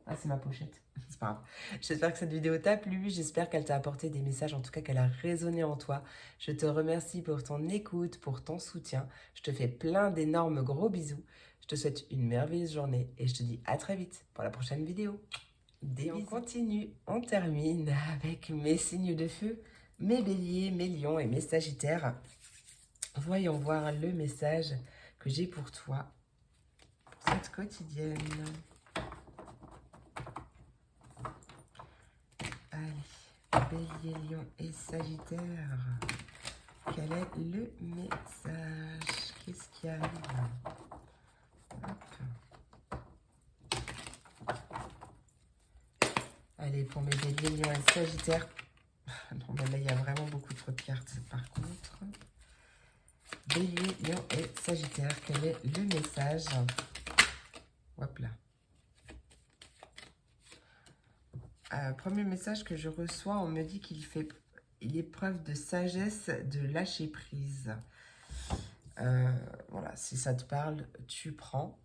Ah, c'est ma pochette, c'est pas grave. J'espère que cette vidéo t'a plu, j'espère qu'elle t'a apporté des messages, en tout cas qu'elle a résonné en toi. Je te remercie pour ton écoute, pour ton soutien. Je te fais plein d'énormes gros bisous. Je te souhaite une merveilleuse journée et je te dis à très vite pour la prochaine vidéo. Des bisous. On continue, on termine avec mes signes de feu, mes béliers, mes lions et mes sagittaires. Voyons voir le message que j'ai pour toi, pour cette quotidienne. Allez, bélier, lion et sagittaire. Quel est le message? Qu'est-ce qui arrive? Hop. Allez, pour mes béliers, lions et sagittaires. Non, mais là, il y a vraiment beaucoup trop de cartes, par contre. Bélier, lion et sagittaire, quel est le message? Hop là. Premier message que je reçois, on me dit qu'il est preuve de sagesse, de lâcher prise. Voilà, si ça te parle, tu prends.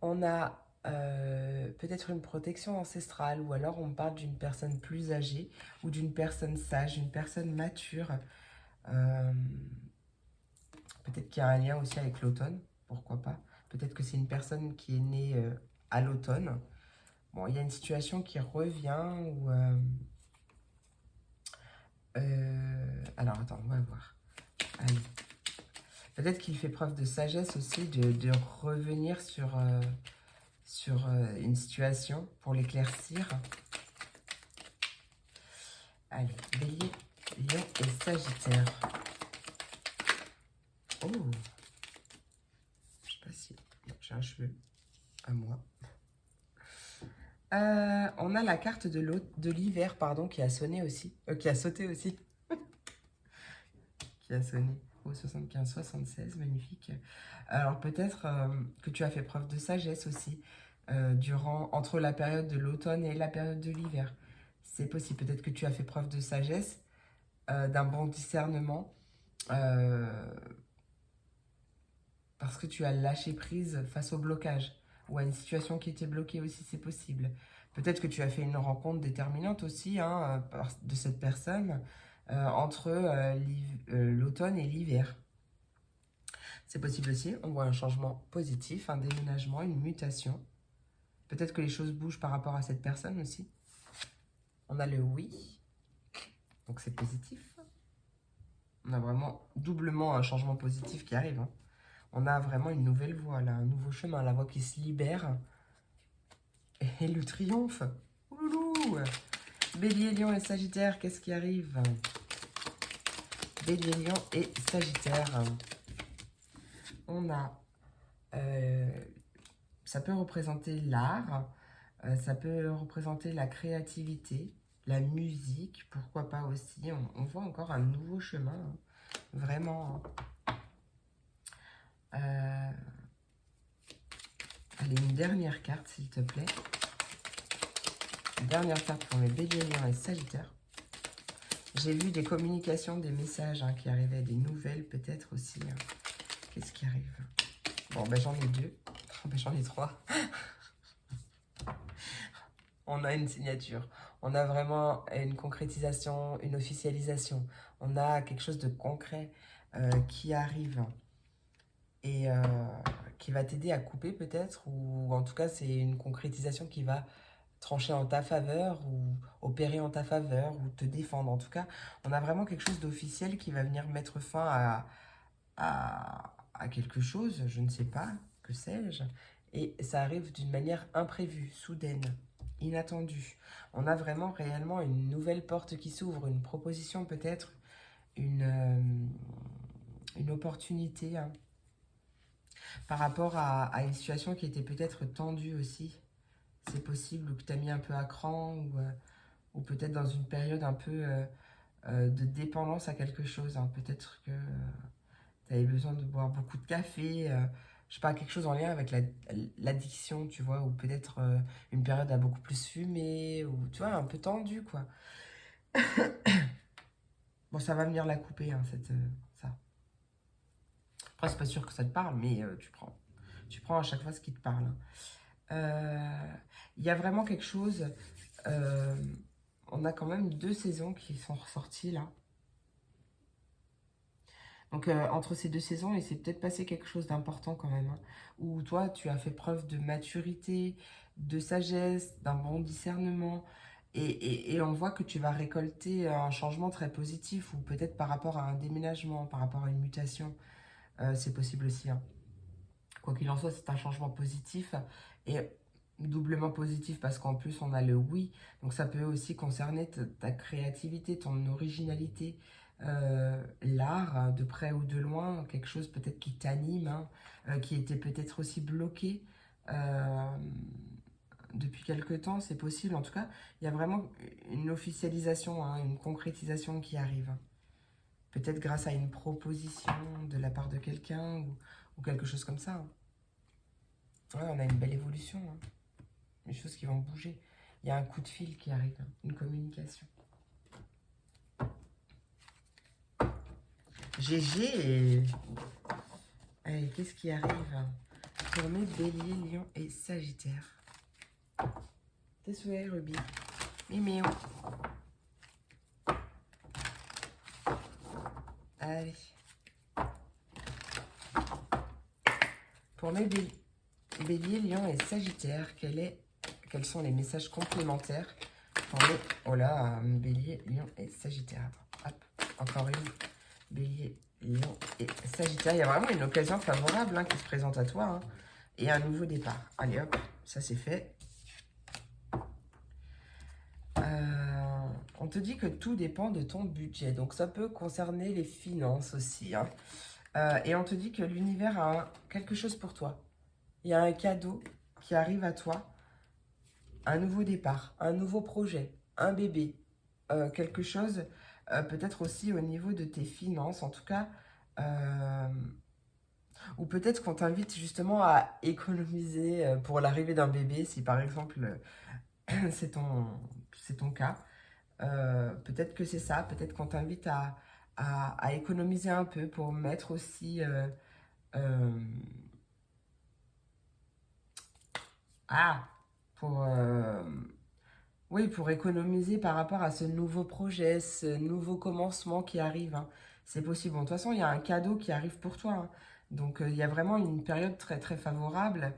On a peut-être une protection ancestrale, ou alors on parle d'une personne plus âgée, ou d'une personne sage, une personne mature. Peut-être qu'il y a un lien aussi avec l'automne, pourquoi pas. Peut-être que c'est une personne qui est née à l'automne. Bon, il y a une situation qui revient, ou... alors, attends, on va voir. Allez. Peut-être qu'il fait preuve de sagesse aussi de revenir sur une situation pour l'éclaircir. Allez, bélier, lion et sagittaire. Oh, je sais pas si j'ai un cheveu à moi. On a la carte de l'hiver, pardon, qui a sonné aussi. Qui a sauté aussi. Qui a sonné au 75-76, magnifique. Alors peut-être que tu as fait preuve de sagesse aussi entre la période de l'automne et la période de l'hiver. C'est possible. Peut-être que tu as fait preuve de sagesse, d'un bon discernement, parce que tu as lâché prise face au blocage ou à une situation qui était bloquée aussi, c'est possible. Peut-être que tu as fait une rencontre déterminante aussi de cette personne entre l'automne et l'hiver. C'est possible aussi, on voit un changement positif, un déménagement, une mutation. Peut-être que les choses bougent par rapport à cette personne aussi. On a le oui, donc c'est positif. On a vraiment doublement un changement positif qui arrive. On a vraiment une nouvelle voie, là, un nouveau chemin, la voie qui se libère. Et le triomphe. Ouloulou. Bélier, lion et sagittaire, qu'est-ce qui arrive? Bélier, lion et sagittaire. On a... ça peut représenter l'art, ça peut représenter la créativité, la musique, pourquoi pas aussi. On voit encore un nouveau chemin, vraiment. Allez, une dernière carte, s'il te plaît. Une dernière carte pour mes béliers, lions et sagittaires. J'ai vu des communications, des messages qui arrivaient, des nouvelles peut-être aussi. Qu'est-ce qui arrive? Bon, ben j'en ai deux. Ben, j'en ai trois. On a une signature. On a vraiment une concrétisation, une officialisation. On a quelque chose de concret qui arrive et qui va t'aider à couper peut-être, ou en tout cas c'est une concrétisation qui va trancher en ta faveur ou opérer en ta faveur ou te défendre. En tout cas, on a vraiment quelque chose d'officiel qui va venir mettre fin à quelque chose, je ne sais pas, que sais-je. Et ça arrive d'une manière imprévue, soudaine, inattendue. On a vraiment réellement une nouvelle porte qui s'ouvre, une proposition peut-être, une opportunité par rapport à une situation qui était peut-être tendue aussi. C'est possible, ou que tu as mis un peu à cran, ou peut-être dans une période un peu de dépendance à quelque chose. Peut-être que tu avais besoin de boire beaucoup de café, je sais pas, quelque chose en lien avec l'addiction, tu vois, ou peut-être une période à beaucoup plus fumer, ou tu vois, un peu tendue, quoi. Bon, ça va venir la couper, ça. Après, c'est pas sûr que ça te parle, mais tu prends. Tu prends à chaque fois ce qui te parle. Il y a vraiment quelque chose. On a quand même 2 saisons qui sont ressorties là. Donc entre ces 2 saisons, il s'est peut-être passé quelque chose d'important quand même. Hein, où toi, tu as fait preuve de maturité, de sagesse, d'un bon discernement. Et on voit que tu vas récolter un changement très positif, ou peut-être par rapport à un déménagement, par rapport à une mutation. C'est possible aussi. Hein. Quoi qu'il en soit, c'est un changement positif. Et doublement positif parce qu'en plus, on a le oui. Donc ça peut aussi concerner ta créativité, ton originalité. L'art, de près ou de loin, quelque chose peut-être qui t'anime, hein, qui était peut-être aussi bloqué depuis quelque temps, c'est possible. En tout cas, il y a vraiment une officialisation, hein, une concrétisation qui arrive. Peut-être grâce à une proposition de la part de quelqu'un ou quelque chose comme ça. Hein. Ouais, on a une belle évolution, hein. Des choses qui vont bouger. Il y a un coup de fil qui arrive, hein, une communication. GG. Allez, qu'est-ce qui arrive pour mes béliers, lions et sagittaires? Tes souhaits, Ruby. Miméo. Allez. Pour mes béliers, lions et sagittaires, quels sont les messages complémentaires pour mes... Oh là, bélier, lion et sagittaire. Hop, encore une. Bélier, lion et sagittaire. Il y a vraiment une occasion favorable, hein, qui se présente à toi. Hein, et un nouveau départ. Allez hop, ça c'est fait. On te dit que tout dépend de ton budget. Donc ça peut concerner les finances aussi. Hein. Et on te dit que l'univers a quelque chose pour toi. Il y a un cadeau qui arrive à toi. Un nouveau départ, un nouveau projet, un bébé. Quelque chose, peut-être aussi au niveau de tes finances. En tout cas... ou peut-être qu'on t'invite justement à économiser pour l'arrivée d'un bébé, si par exemple c'est ton cas. Peut-être que c'est ça, peut-être qu'on t'invite à économiser un peu pour mettre aussi... pour... oui, pour économiser par rapport à ce nouveau projet, ce nouveau commencement qui arrive. Hein. C'est possible. Bon, de toute façon, il y a un cadeau qui arrive pour toi. Hein. Donc, il y a vraiment une période très, très favorable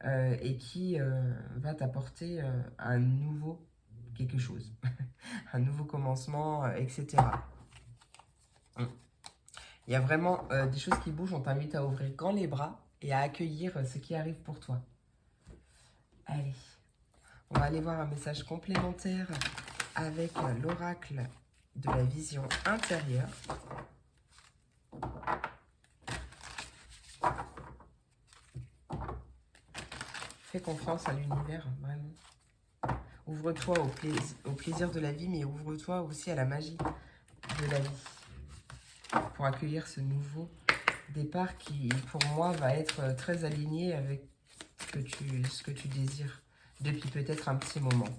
et qui va t'apporter un nouveau quelque chose. Un nouveau commencement, etc. Il y a vraiment des choses qui bougent. On t'invite à ouvrir grand les bras et à accueillir ce qui arrive pour toi. Allez. On va aller voir un message complémentaire avec l'oracle de la vision intérieure. Fais confiance à l'univers, vraiment. Ouvre-toi au plaisir de la vie, mais ouvre-toi aussi à la magie de la vie. Pour accueillir ce nouveau départ qui, pour moi, va être très aligné avec ce que tu désires depuis peut-être un petit moment.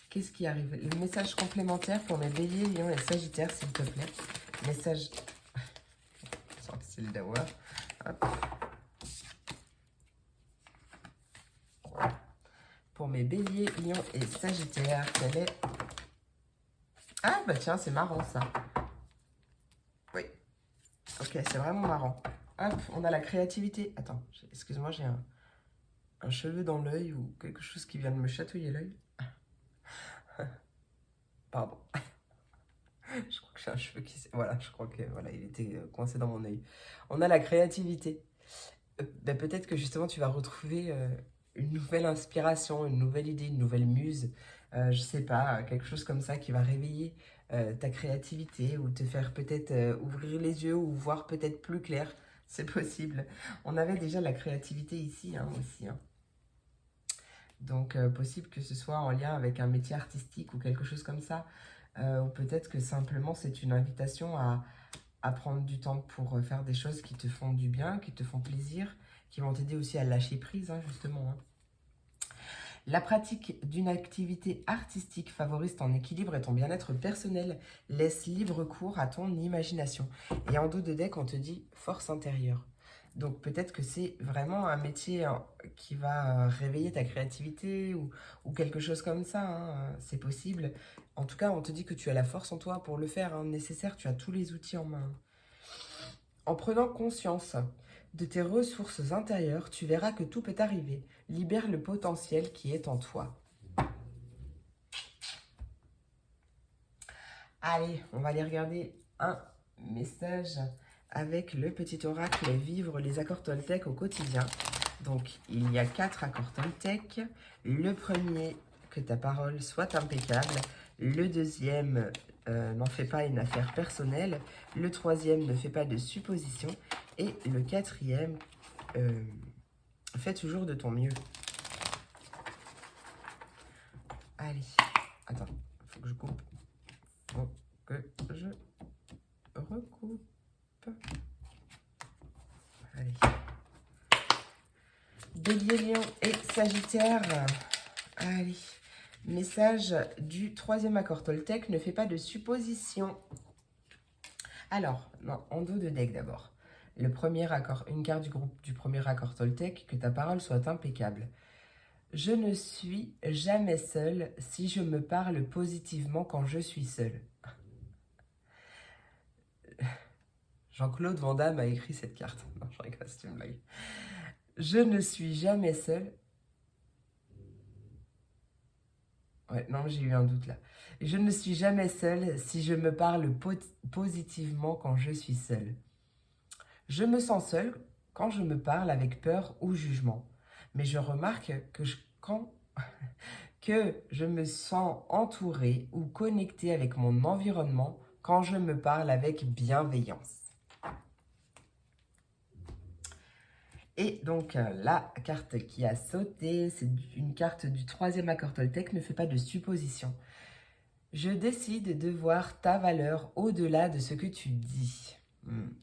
Qu'est-ce qui arrive? Le message complémentaire pour mes béliers, lions et sagittaires, s'il te plaît. Message... C'est le dawa. Hop. Pour mes béliers, lions et sagittaires, quelle est... Ah, bah tiens, c'est marrant, ça. Oui. Ok, c'est vraiment marrant. Hop, on a la créativité. Attends, excuse-moi, j'ai un cheveu dans l'œil ou quelque chose qui vient de me chatouiller l'œil. Pardon. Je crois que j'ai un cheveu qui... Voilà, je crois que voilà, il était coincé dans mon œil. On a la créativité. Ben, peut-être que justement, tu vas retrouver une nouvelle inspiration, une nouvelle idée, une nouvelle muse. Je sais pas, quelque chose comme ça qui va réveiller ta créativité ou te faire peut-être ouvrir les yeux ou voir peut-être plus clair. C'est possible. On avait déjà la créativité ici, hein, aussi. Hein. Donc, possible que ce soit en lien avec un métier artistique ou quelque chose comme ça. Ou peut-être que simplement c'est une invitation à prendre du temps pour faire des choses qui te font du bien, qui te font plaisir, qui vont t'aider aussi à lâcher prise, hein, justement. Hein. La pratique d'une activité artistique favorise ton équilibre et ton bien-être personnel. Laisse libre cours à ton imagination. Et en dos de deck, on te dit force intérieure. Donc peut-être que c'est vraiment un métier qui va réveiller ta créativité ou quelque chose comme ça, hein, c'est possible. En tout cas, on te dit que tu as la force en toi pour le faire, hein, nécessaire, tu as tous les outils en main. En prenant conscience de tes ressources intérieures, tu verras que tout peut arriver. Libère le potentiel qui est en toi. Allez, on va aller regarder un message avec le petit oracle Vivre les accords Toltec au quotidien. Donc, il y a 4 accords Toltec. Le premier, que ta parole soit impeccable. Le deuxième, n'en fais pas une affaire personnelle. Le troisième, ne fais pas de suppositions. Et le quatrième, fais toujours de ton mieux. Allez, attends, faut que je coupe. Faut que je recoupe. Allez. Bélier, Lion et Sagittaire. Allez. Message du troisième accord Toltec, ne fais pas de suppositions. Alors, non, en dos de deck d'abord. Le premier accord, une carte du groupe du premier accord Toltec, que ta parole soit impeccable. Je ne suis jamais seule si je me parle positivement quand je suis seule. Jean-Claude Van Damme a écrit cette carte. Non, je rigole, c'est une blague. Je ne suis jamais seule. Ouais, non, j'ai eu un doute là. Je ne suis jamais seule si je me parle positivement quand je suis seule. Je me sens seule quand je me parle avec peur ou jugement. Mais je remarque que je me sens entourée ou connectée avec mon environnement quand je me parle avec bienveillance. Et donc, la carte qui a sauté, c'est une carte du troisième accord Toltec, ne fais pas de suppositions. Je décide de voir ta valeur au-delà de ce que tu dis.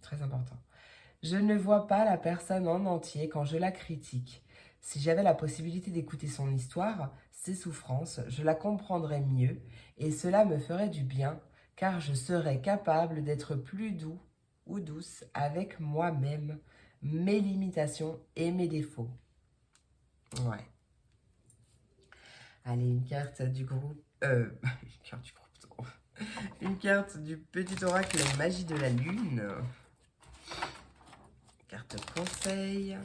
Très important. Je ne vois pas la personne en entier quand je la critique. Si j'avais la possibilité d'écouter son histoire, ses souffrances, je la comprendrais mieux et cela me ferait du bien car je serais capable d'être plus doux ou douce avec moi-même, mes limitations et mes défauts. Ouais. Allez, une carte du groupe... une carte du groupe... Une carte du petit oracle Magie de la Lune. Carte conseil.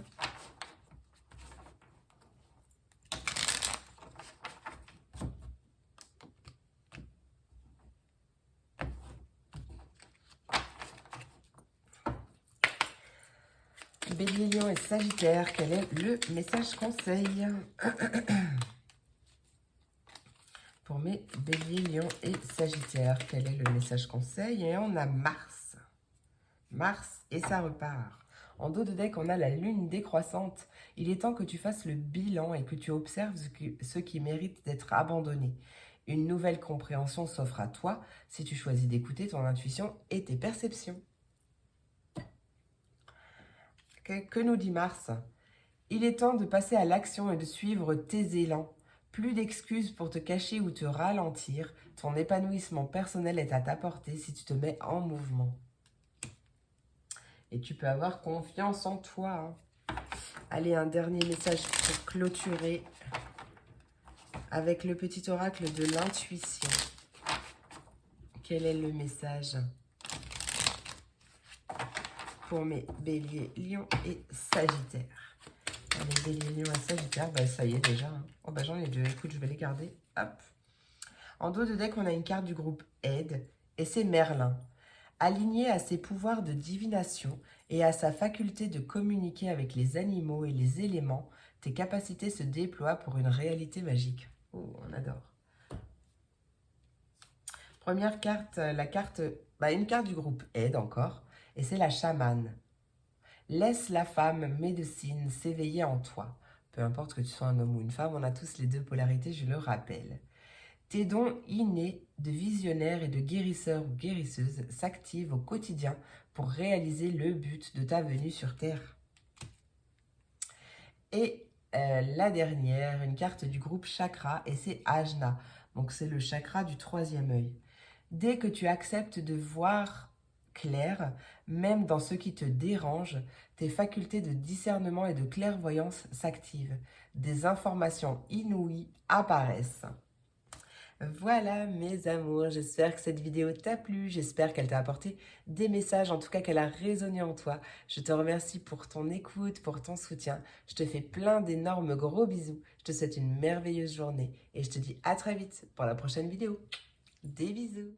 Bélier, Lion et Sagittaire, quel est le message conseil pour mes Bélier, Lion et Sagittaire? Quel est le message conseil? Et on a Mars. Mars et ça repart. En dos de deck, on a la lune décroissante. Il est temps que tu fasses le bilan et que tu observes ce qui mérite d'être abandonné. Une nouvelle compréhension s'offre à toi si tu choisis d'écouter ton intuition et tes perceptions. Que nous dit Mars? Il est temps de passer à l'action et de suivre tes élans. Plus d'excuses pour te cacher ou te ralentir. Ton épanouissement personnel est à ta portée si tu te mets en mouvement. Et tu peux avoir confiance en toi. Allez, un dernier message pour clôturer avec le petit oracle de l'intuition. Quel est le message pour mes béliers, lions et sagittaires? Les béliers, lions et sagittaires, bah, ça y est déjà. Oh, bah, j'en ai deux. Écoute, je vais les garder. Hop. En dos de deck, on a une carte du groupe Aide et c'est Merlin. Aligné à ses pouvoirs de divination et à sa faculté de communiquer avec les animaux et les éléments, tes capacités se déploient pour une réalité magique. Oh, on adore. Première carte, une carte du groupe Aide encore, et c'est la chamane. Laisse la femme médecine s'éveiller en toi. Peu importe que tu sois un homme ou une femme, on a tous les deux polarités, je le rappelle. Tes dons innés de visionnaire et de guérisseur ou guérisseuse s'activent au quotidien pour réaliser le but de ta venue sur Terre. Et la dernière, une carte du groupe chakra, et c'est Ajna. Donc c'est le chakra du troisième œil. Dès que tu acceptes de voir clair, même dans ce qui te dérange, tes facultés de discernement et de clairvoyance s'activent. Des informations inouïes apparaissent. Voilà mes amours, j'espère que cette vidéo t'a plu, j'espère qu'elle t'a apporté des messages, en tout cas qu'elle a résonné en toi. Je te remercie pour ton écoute, pour ton soutien. Je te fais plein d'énormes gros bisous. Je te souhaite une merveilleuse journée et je te dis à très vite pour la prochaine vidéo. Des bisous.